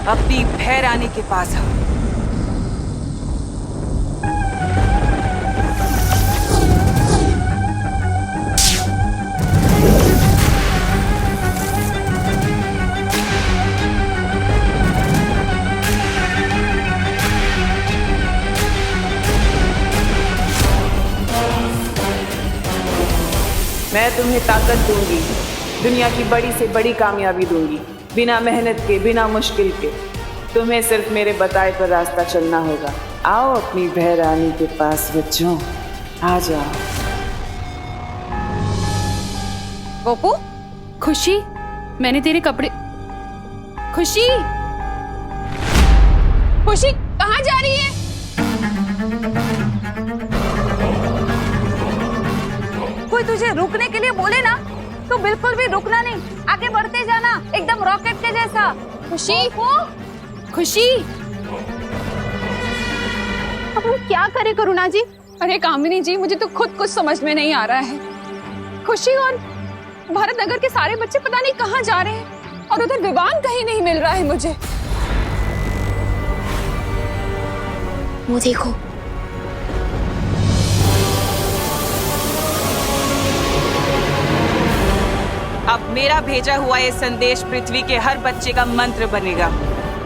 अपनी भैरानी के पास आओ। मैं तुम्हें ताकत दूंगी, दुनिया की बड़ी से बड़ी कामयाबी दूंगी, बिना मेहनत के, बिना मुश्किल के। तुम्हें सिर्फ मेरे बताए पर रास्ता चलना होगा। आओ अपनी भैरानी के पास बच्चों, आ जाओ। गोपू, खुशी, मैंने तेरे कपड़े। खुशी, खुशी कहाँ जा रही है? कोई तुझे रुकने के लिए बोले ना तो बिल्कुल भी रुकना नहीं, आगे बढ़ते जाना, एकदम रॉकेट के जैसा। खुशी, खुशी, अब हम क्या करें करुणा जी? अरे कामिनी जी, मुझे तो खुद कुछ समझ में नहीं आ रहा है। खुशी और भारत नगर के सारे बच्चे पता नहीं कहाँ जा रहे हैं, और उधर विवान कहीं नहीं मिल रहा है मुझे। वो देखो, अब मेरा भेजा हुआ ये संदेश पृथ्वी के हर बच्चे का मंत्र बनेगा।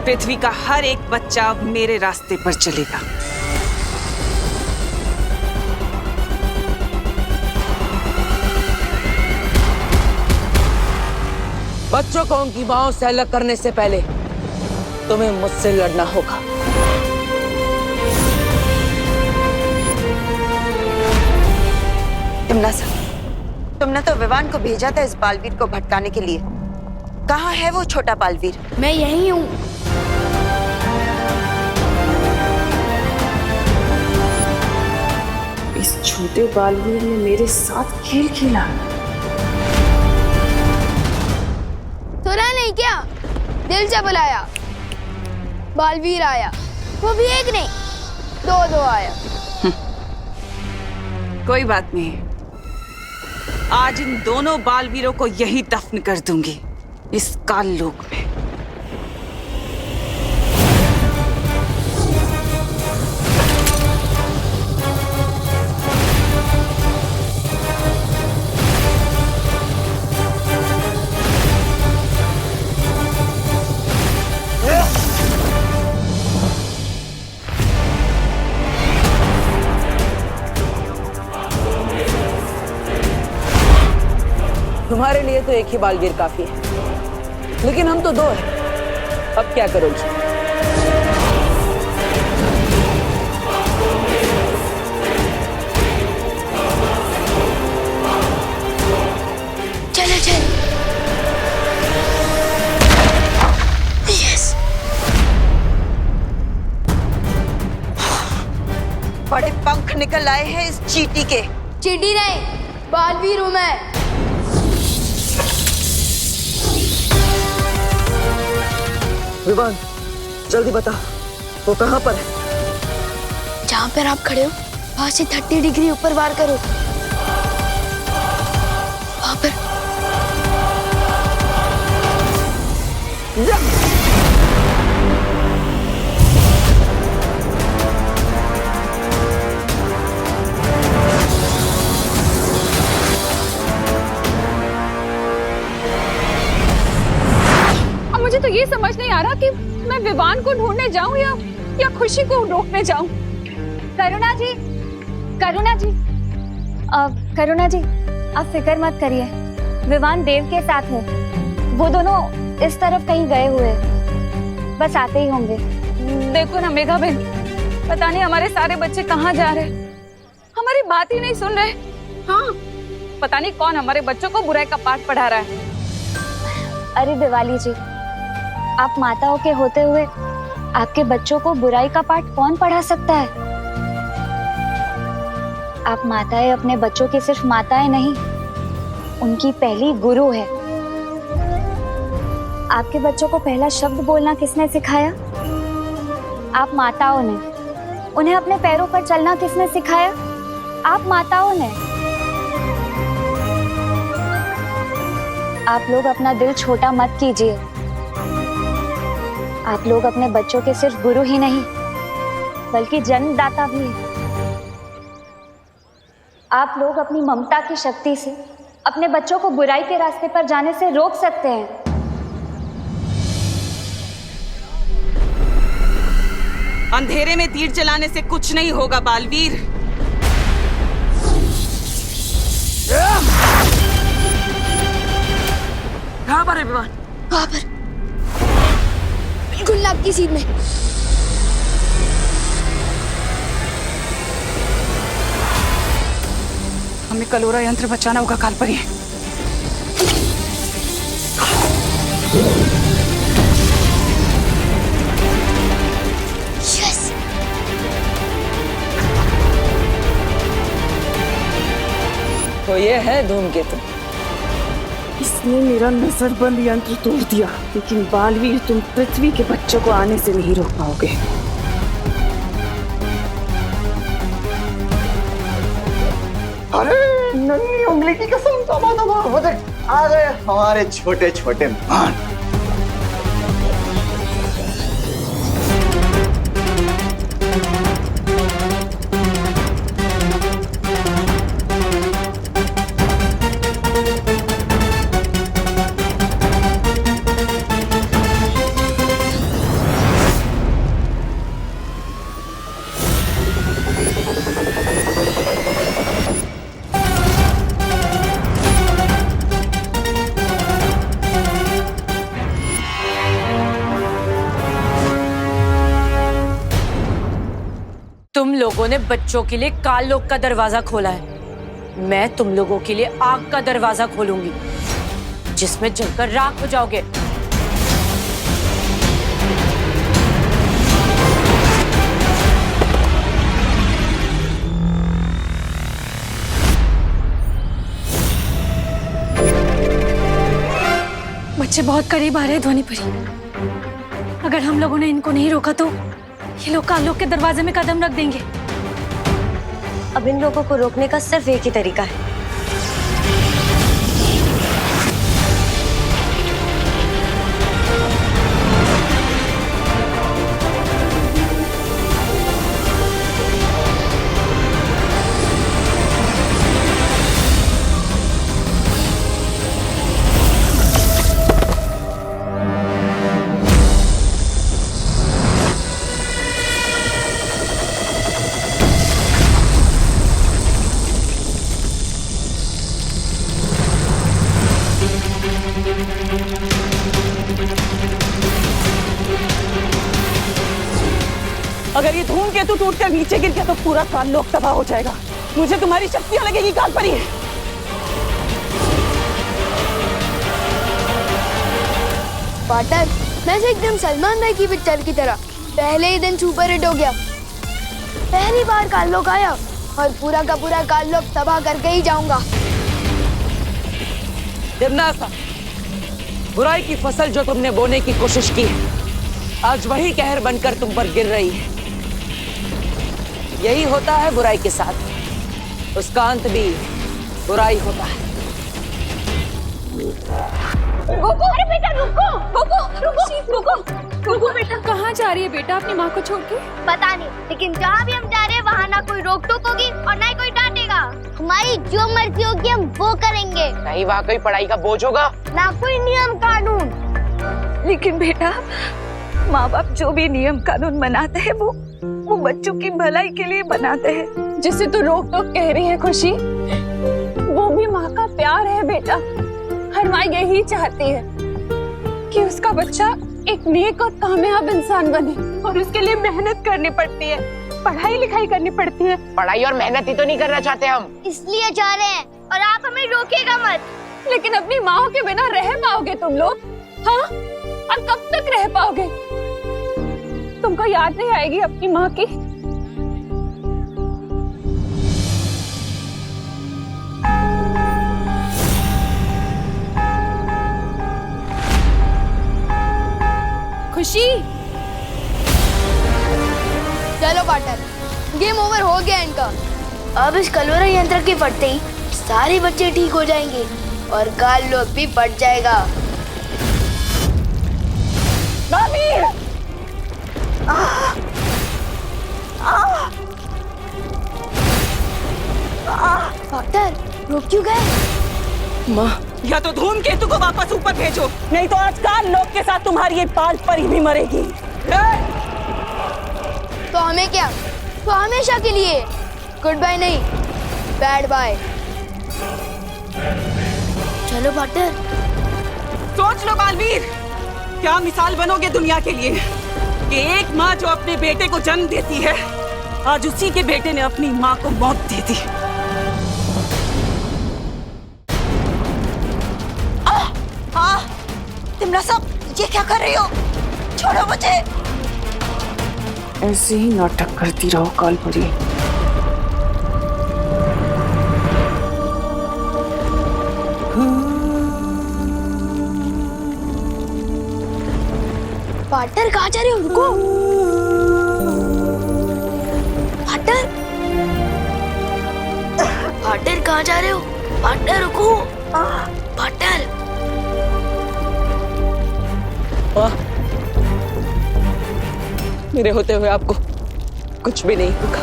पृथ्वी का हर एक बच्चा अब मेरे रास्ते पर चलेगा। बच्चों को उनकी मांओं से अलग करने से पहले तुम्हें मुझसे लड़ना होगा। तिम्नासा, तुमने तो विवान को भेजा था इस बालवीर को भटकाने के लिए। कहाँ है वो छोटा बालवीर? मैं यहीं हूँ। इस छोटे बालवीर ने मेरे साथ खेल खेला। सुना नहीं क्या? दिल से बुलाया, बालवीर आया, वो भी एक नहीं, दो आया। कोई बात नहीं, आज इन दोनों बालवीरों को यही दफन कर दूंगी, इस काल लोक में। तुम्हारे लिए तो एक ही बालवीर काफी है, लेकिन हम तो दो हैं। अब क्या करोगी? चलो चल। यस। बड़े पंख निकल आए हैं इस चींटी के। चींटी नहीं, बालवीर हूं मैं। विवान, जल्दी बता, वो कहाँ पर है? जहां पर आप खड़े हो वहां से 30 डिग्री ऊपर वार करो, वहां पर। मुझे तो ये समझ नहीं आ रहा कि मैं विवान को ढूंढने जाऊं या खुशी को रोकने जाऊं। करुणा जी, करुणा जी, करुणा जी, आप फिक्र मत करिए, विवान देव के साथ है। वो दोनों इस तरफ कहीं गए हुए हैं, बस आते ही होंगे। देखो ना मेघा बहन, पता नहीं हमारे सारे बच्चे कहाँ जा रहे, हमारी बात ही नहीं सुन रहे। हाँ, पता नहीं कौन हमारे बच्चों को बुराई का पाठ पढ़ा रहा है। अरे दिवाली जी, आप माताओं के होते हुए आपके बच्चों को बुराई का पाठ कौन पढ़ा सकता है? आप माताएं अपने बच्चों की सिर्फ माताएं नहीं, उनकी पहली गुरु है। आपके बच्चों को पहला शब्द बोलना किसने सिखाया? आप माताओं ने। उन्हें अपने पैरों पर चलना किसने सिखाया? आप माताओं ने। आप लोग अपना दिल छोटा मत कीजिए। आप लोग अपने बच्चों के सिर्फ गुरु ही नहीं, बल्कि जन्मदाता भी हैं। आप लोग अपनी ममता की शक्ति से अपने बच्चों को बुराई के रास्ते पर जाने से रोक सकते हैं। अंधेरे में तीर चलाने से कुछ नहीं होगा बालवीर। कहाँ पर है विमान? वहां पर, बिल्कुल नाक की सीध में। हमें कलोरा यंत्र बचाना होगा कालपरी। यस। तो ये है धूमकेतु। इसने मेरा नजरबंद यंत्र तोड़ दिया, लेकिन बालवीर तुम पृथ्वी के बच्चों को आने से नहीं रोक पाओगे। अरे नन्ही उंगली की कसम, तौबा तौबा, वो देख आ गए हमारे छोटे छोटे मान। तुम लोगों ने बच्चों के लिए काल लोक का दरवाजा खोला है, मैं तुम लोगों के लिए आग का दरवाजा खोलूंगी, जिसमें जलकर राख हो जाओगे। बच्चे बहुत करीब आ रहे हैं ध्वनि परी। अगर हम लोगों ने इनको नहीं रोका तो ये लोग काल लोक के दरवाजे में कदम रख देंगे। अब इन लोगों को रोकने का सिर्फ एक ही तरीका है। अगर ये धूमकेतु टूटकर नीचे गिर गया तो पूरा काल लोक तबाह हो जाएगा। मुझे तुम्हारी शक्तियां लगेगी काल परी। पार्टनर, मैं से एकदम सलमान भाई की पिक्चर की तरह पहले ही दिन सुपर हिट हो गया। पहली बार काल लोक आया और पूरा का पूरा काल लोक तबाह करके ही जाऊंगा। तिम्नासा, बुराई की फसल जो तुमने बोने की कोशिश की आज वही कहर बनकर तुम पर गिर रही है। यही होता है बुराई के साथ, उसका अंत भी बुराई होता है। गोकू, अरे बेटा रुको, गोकू रुको बेटा। कहाँ जा रही है बेटा अपनी माँ को छोड़ के? पता नहीं, लेकिन जहाँ भी हम जा रहे हैं वहाँ ना कोई रोक टोक होगी और ना ही कोई डांटेगा। हमारी जो मर्जी होगी हम वो करेंगे। नहीं वहाँ कोई पढ़ाई का बोझ होगा, ना कोई नियम कानून। लेकिन बेटा, माँ बाप जो भी नियम कानून बनाते हैं वो बच्चों की भलाई के लिए बनाते हैं। जिसे तू रोक टोक कह रही है खुशी, वो भी माँ का प्यार है बेटा। हर माँ यही चाहती है कि उसका बच्चा एक नेक और कामयाब इंसान बने, और उसके लिए मेहनत करनी पड़ती है, पढ़ाई लिखाई करनी पड़ती है। पढ़ाई और मेहनत ही तो नहीं करना चाहते हम, इसलिए जा रहे हैं और आप हमें रोकेगा मत। लेकिन अपनी माँ के बिना रह पाओगे तुम लोग? हाँ, और कब तक रह पाओगे? तुमको याद नहीं आएगी अपनी माँ की? खुशी, चलो पार्टनर, गेम ओवर हो गया इनका। अब इस कलोरा यंत्र के फटते ही सारे बच्चे ठीक हो जाएंगे और काल लोक भी फट जाएगा। डॉक्टर, रुक क्यों गए? माँ, या तो धूमकेतु को वापस ऊपर भेजो, नहीं तो आज काल लोक के साथ तुम्हारी ये पाल परी भी मरेगी। तो हमें क्या? तो हमेशा के लिए गुड बाय नहीं, बैड बाय। चलो पार्टनर। सोच लो बालवीर, क्या मिसाल बनोगे दुनिया के लिए कि एक माँ जो अपने बेटे को जन्म देती है, आज उसी के बेटे ने अपनी माँ को मौत दे दी। तिम्नासा, ये क्या कर रही हो? छोड़ो मुझे। ऐसे ही नाटक करती रहो काल परी। पार्टनर कहाँ जा रहे हो? रुको पार्टनर, पार्टनर कहाँ जा रहे हो? पार्टनर रुको, पार्टनर। मेरे होते हुए आपको कुछ भी नहीं होगा।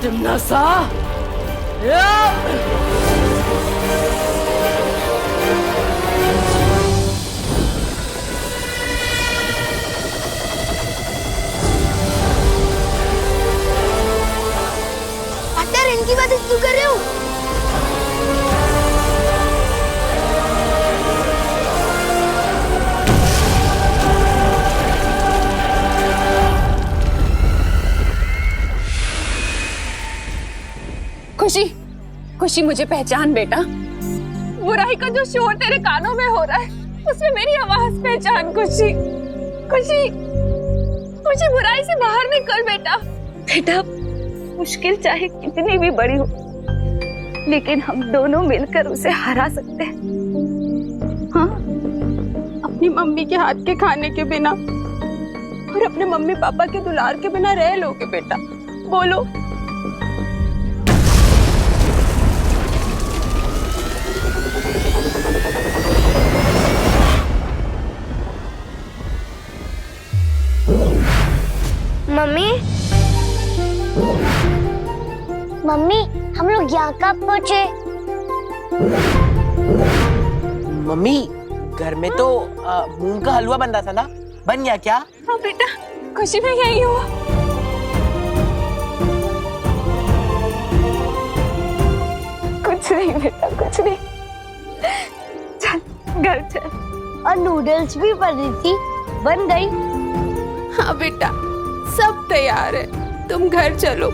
तिम्नासा, पार्टनर इनकी बात क्यों कर रहे हो? खुशी, खुशी मुझे पहचान बेटा। बुराई का जो शोर तेरे कानों में हो रहा है, उसमें मेरी आवाज पहचान। खुशी, खुशी, मुझे बुराई से बाहर निकल बेटा। बेटा, मुश्किल चाहे कितनी भी बड़ी हो, लेकिन हम दोनों मिलकर उसे हरा सकते हैं। हाँ, अपनी मम्मी के हाथ के खाने के बिना और अपने मम्मी पापा के दुलार के बिना रह लोगे बेटा? बोलो। मम्मी, मम्मी, हम लोग यहाँ कब पहुँचे? मम्मी, घर में तो मूंग का हलवा बन रहा था ना, बन गया क्या? हाँ बेटा, खुशी में यही हुआ। कुछ नहीं बेटा, कुछ नहीं। चल घर चल। और नूडल्स भी बन रही थी, बन गई। हाँ बेटा, सब तैयार है, तुम घर चलो।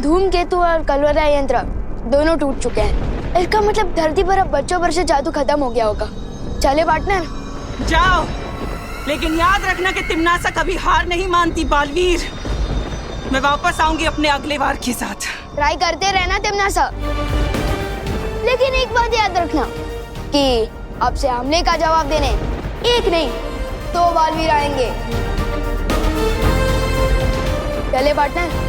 धूमकेतु और कलवरा यंत्र दोनों टूट चुके हैं। इसका मतलब धरती पर अब बच्चों पर से जादू खत्म हो गया होगा। चले पार्टनर, जाओ, लेकिन याद रखना कि तिमनासा कभी हार नहीं मानती बालवीर। मैं वापस आऊंगी अपने अगले वार के साथ। ट्राई करते रहना तिमनासा, लेकिन एक बात याद रखना कि आपसे हमले का जवाब देने एक नहीं 2 बालवीर आएंगे। चले पार्टनर।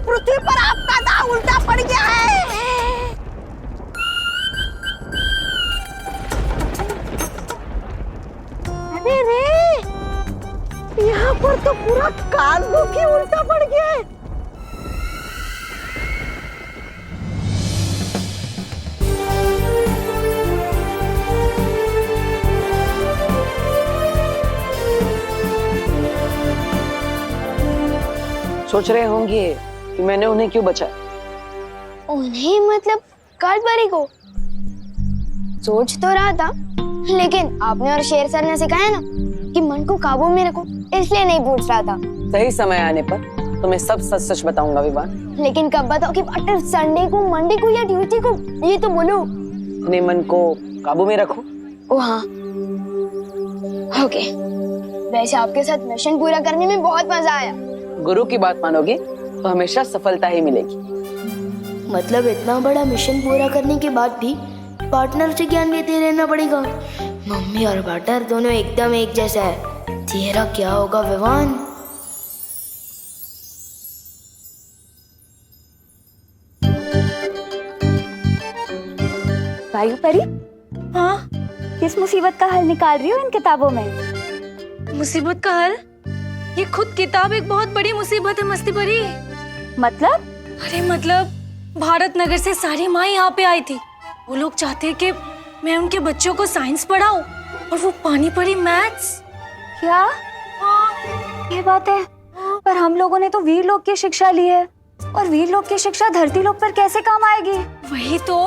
पृथ्वी पर आपका दांव उल्टा पड़ गया है। अरे रे, यहाँ पर तो पूरा काललोक ही उल्टा पड़ गया है। सोच रहे होंगे कि मैंने उन्हें क्यों बचाया। उन्हें मतलब कालबारी को? सोच तो रहा था, लेकिन आपने और शेर सर ने सिखाया ना कि मन को काबू में रखो, इसलिए नहीं पूछ रहा था। सही समय आने पर तुम्हें सब सच सच बताऊंगा विवान। लेकिन कब बताओ कि पार्टनर? संडे को, मंडे को या ट्यूसडे को? ये तो बोलो। अपने मन को काबू में रखो। ओ हाँ, ओके। वैसे आपके साथ मिशन पूरा करने में बहुत मजा आया। गुरु की बात मानोगे तो हमेशा सफलता ही मिलेगी। मतलब इतना बड़ा मिशन पूरा करने के बाद भी पार्टनर से ज्ञान लेते रहना पड़ेगा। मम्मी और पार्टनर दोनों एकदम एक जैसा है। तेरा क्या होगा विवान? वायु परी, हाँ, किस मुसीबत का हल निकाल रही हो इन किताबों में? मुसीबत का हल? ये खुद किताब एक बहुत बड़ी मुसीबत है मस्ती परी। मतलब? अरे मतलब भारत नगर से सारी माँ यहाँ पे आई थी। वो लोग चाहते कि मैं उनके बच्चों को साइंस पढ़ाऊं और वो पानी पड़ी मैथ्स। क्या? ये बात है, पर हम लोगों ने तो वीर लोक की शिक्षा ली है, और वीर लोक की शिक्षा धरती लोक पर कैसे काम आएगी? वही तो।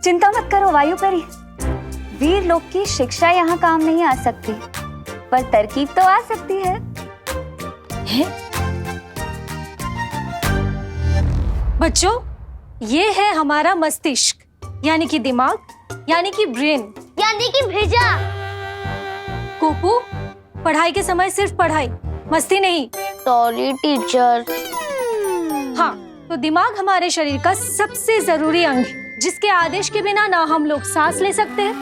चिंता मत करो वायु परी, वीर लोक की शिक्षा यहाँ काम नहीं आ सकती, पर तरकीब तो आ सकती है। बच्चों, ये है हमारा मस्तिष्क, यानी कि दिमाग, यानी कि ब्रेन, यानी कि भेजा। कोपू, पढ़ाई के समय सिर्फ पढ़ाई, मस्ती नहीं। Sorry teacher. हाँ, तो दिमाग हमारे शरीर का सबसे जरूरी अंग है, जिसके आदेश के बिना ना हम लोग सांस ले सकते हैं,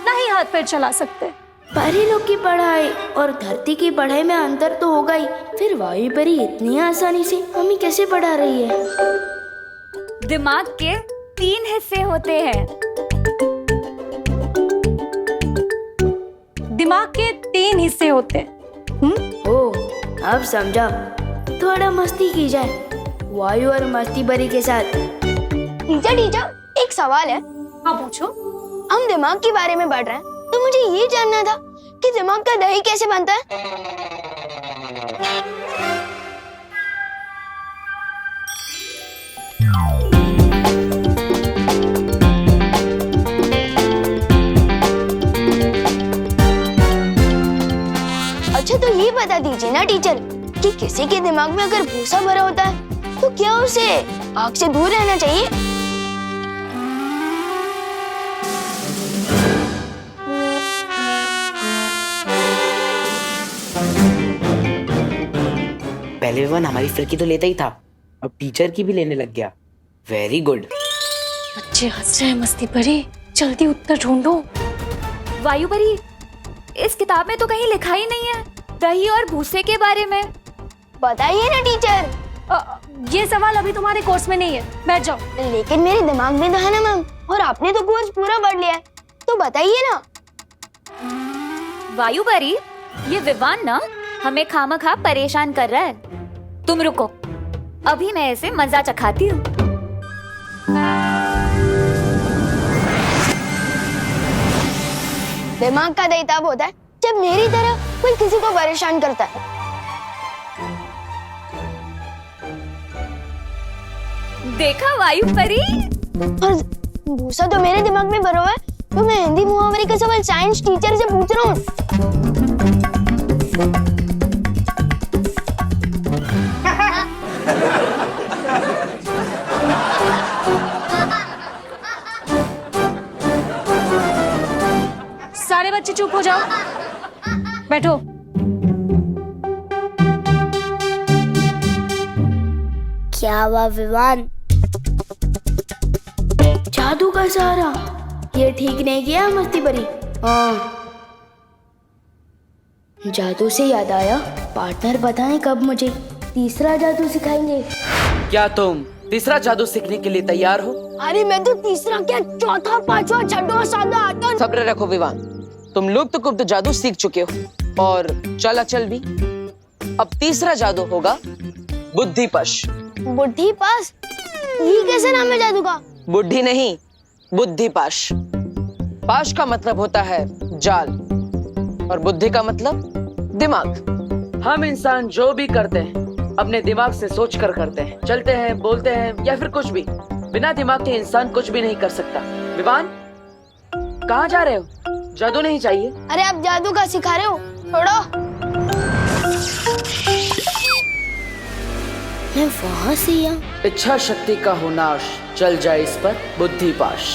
ना ही हाथ पैर चला सकते हैं। परी लोग की पढ़ाई और धरती की पढ़ाई में अंतर तो होगा ही, फिर वायु परी इतनी आसानी से हमें कैसे पढ़ा रही है? दिमाग के 3 हिस्से होते हैं। दिमाग के 3 हिस्से होते हैं। ओ, अब समझा। थोड़ा मस्ती की जाए वायु और मस्ती परी के साथ। टीचर, एक सवाल है। हाँ पूछो। हम दिमाग के बारे में पढ़ रहे हैं, तो मुझे ये जानना था कि दिमाग का दही कैसे बनता है? अच्छा तो ये बता दीजिए ना टीचर कि किसी के दिमाग में अगर भूसा भरा होता है तो क्या उसे आग से दूर रहना चाहिए? पहले विवान हमारी फिरकी तो लेता ही था, अब टीचर की भी लेने लग गया। Very good. बच्चे हंस रहे हैं मस्ती परी, जल्दी उत्तर ढूंढो। वायु परी, इस किताब में तो कहीं लिखा ही नहीं है दही और भूसे के बारे में। बताइए ना टीचर। ये सवाल अभी तुम्हारे कोर्स में नहीं है, बैठ जाओ। लेकिन मेरे दिमाग में तो है ना मैम, और आपने तो कोर्स पूरा पढ़ लिया है, तो बताइए ना। वायु परी, ये विवान ना हमें खामखा परेशान कर रहा है। तुम रुको, अभी मैं इसे मजा चखाती हूँ। दिमाग का दही तब होता है जब मेरी तरह कोई किसी को परेशान करता है। देखा वायु परी? और भूसा तो मेरे दिमाग में भरा हुआ है, तो मैं हिंदी मुहावरे का सवाल साइंस टीचर से पूछ रहा हूँ। सारे बच्चे चुप हो जाओ, बैठो। क्या हुआ विवान? जादू का सहारा, ये ठीक नहीं किया मस्ती परी। हाँ, जादू से याद आया, पार्टनर बताएं कब मुझे तीसरा जादू सिखाएंगे? क्या तुम तीसरा जादू सीखने के लिए तैयार हो? अरे मैं तो तीसरा क्या, चौथा, पांचवा, छठवां, सातवां, आठवां। सब्र रखो विवान, तुम लोग तो गुप्त जादू सीख चुके हो और चल भी। अब तीसरा जादू होगा बुद्धिपश। बुद्धिपाश? ये कैसे नाम है जादू का? बुद्धि नहीं, बुद्धिपाश। पाश का मतलब होता है जाल और बुद्धि का मतलब दिमाग। हम इंसान जो भी करते हैं अपने दिमाग से सोच कर करते हैं, चलते हैं, बोलते हैं या फिर कुछ भी। बिना दिमाग के इंसान कुछ भी नहीं कर सकता। विवान, कहाँ जा रहे हो? जादू नहीं चाहिए? अरे आप जादू का सिखा रहे हो, छोड़ो। मैं वहाँ से या इच्छा शक्ति का हो नाश, चल जाए इस पर बुद्धिपाश।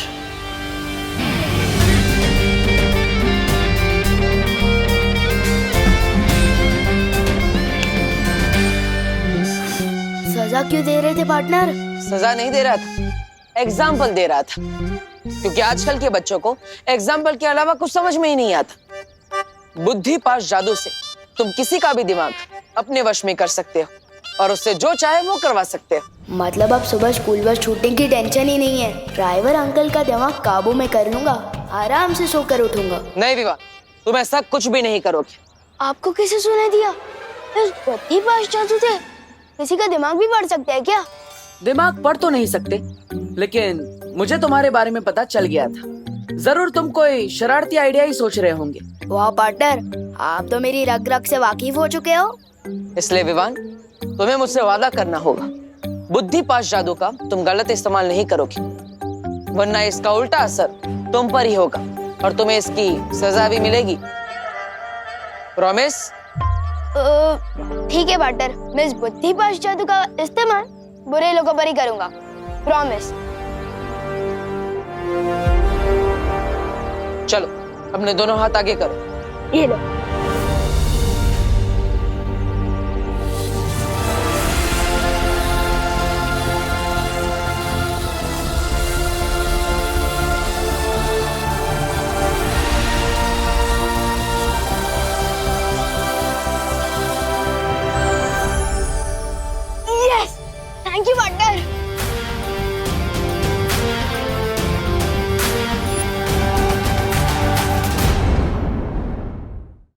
सजा क्यों दे रहे थे पार्टनर? सजा नहीं दे रहा था, एग्जाम्पल दे रहा था, क्योंकि आजकल के बच्चों को एग्जाम्पल के अलावा कुछ समझ में ही नहीं आता। बुद्धिपाश जादू से तुम किसी का भी दिमाग अपने वश में कर सकते हो और उससे जो चाहे वो करवा सकते हो। मतलब अब सुबह स्कूल बस छूटने की टेंशन ही नहीं है, ड्राइवर अंकल का दिमाग काबू में कर लूंगा, आराम से सोकर उठूंगा। नहीं विवान, तुम ऐसा कुछ भी नहीं करोगे। आपको किसे सुना दिया? इस बुद्धिपाश जादू से किसी का दिमाग भी पढ़ सकते हैं क्या? दिमाग पढ़ तो नहीं सकते, लेकिन मुझे तुम्हारे बारे में पता चल गया था। जरूर तुम कोई शरारती आइडिया ही सोच रहे होंगे। वाह पार्टनर, आप तो मेरी रग रग से वाकिफ हो चुके हो। इसलिए विवान, तुम्हें मुझसे वादा करना होगा, बुद्धिपाश जादू का तुम गलत इस्तेमाल नहीं करोगे, वरना इसका उल्टा असर तुम पर ही होगा और तुम्हें इसकी सजा भी मिलेगी। प्रॉमिस? ठीक है पार्टनर, मैं इस बुद्धिपाश जादू का इस्तेमाल बुरे लोगों पर ही करूंगा। प्रॉमिस। चलो, अपने दोनों हाथ आगे करो। ये लो।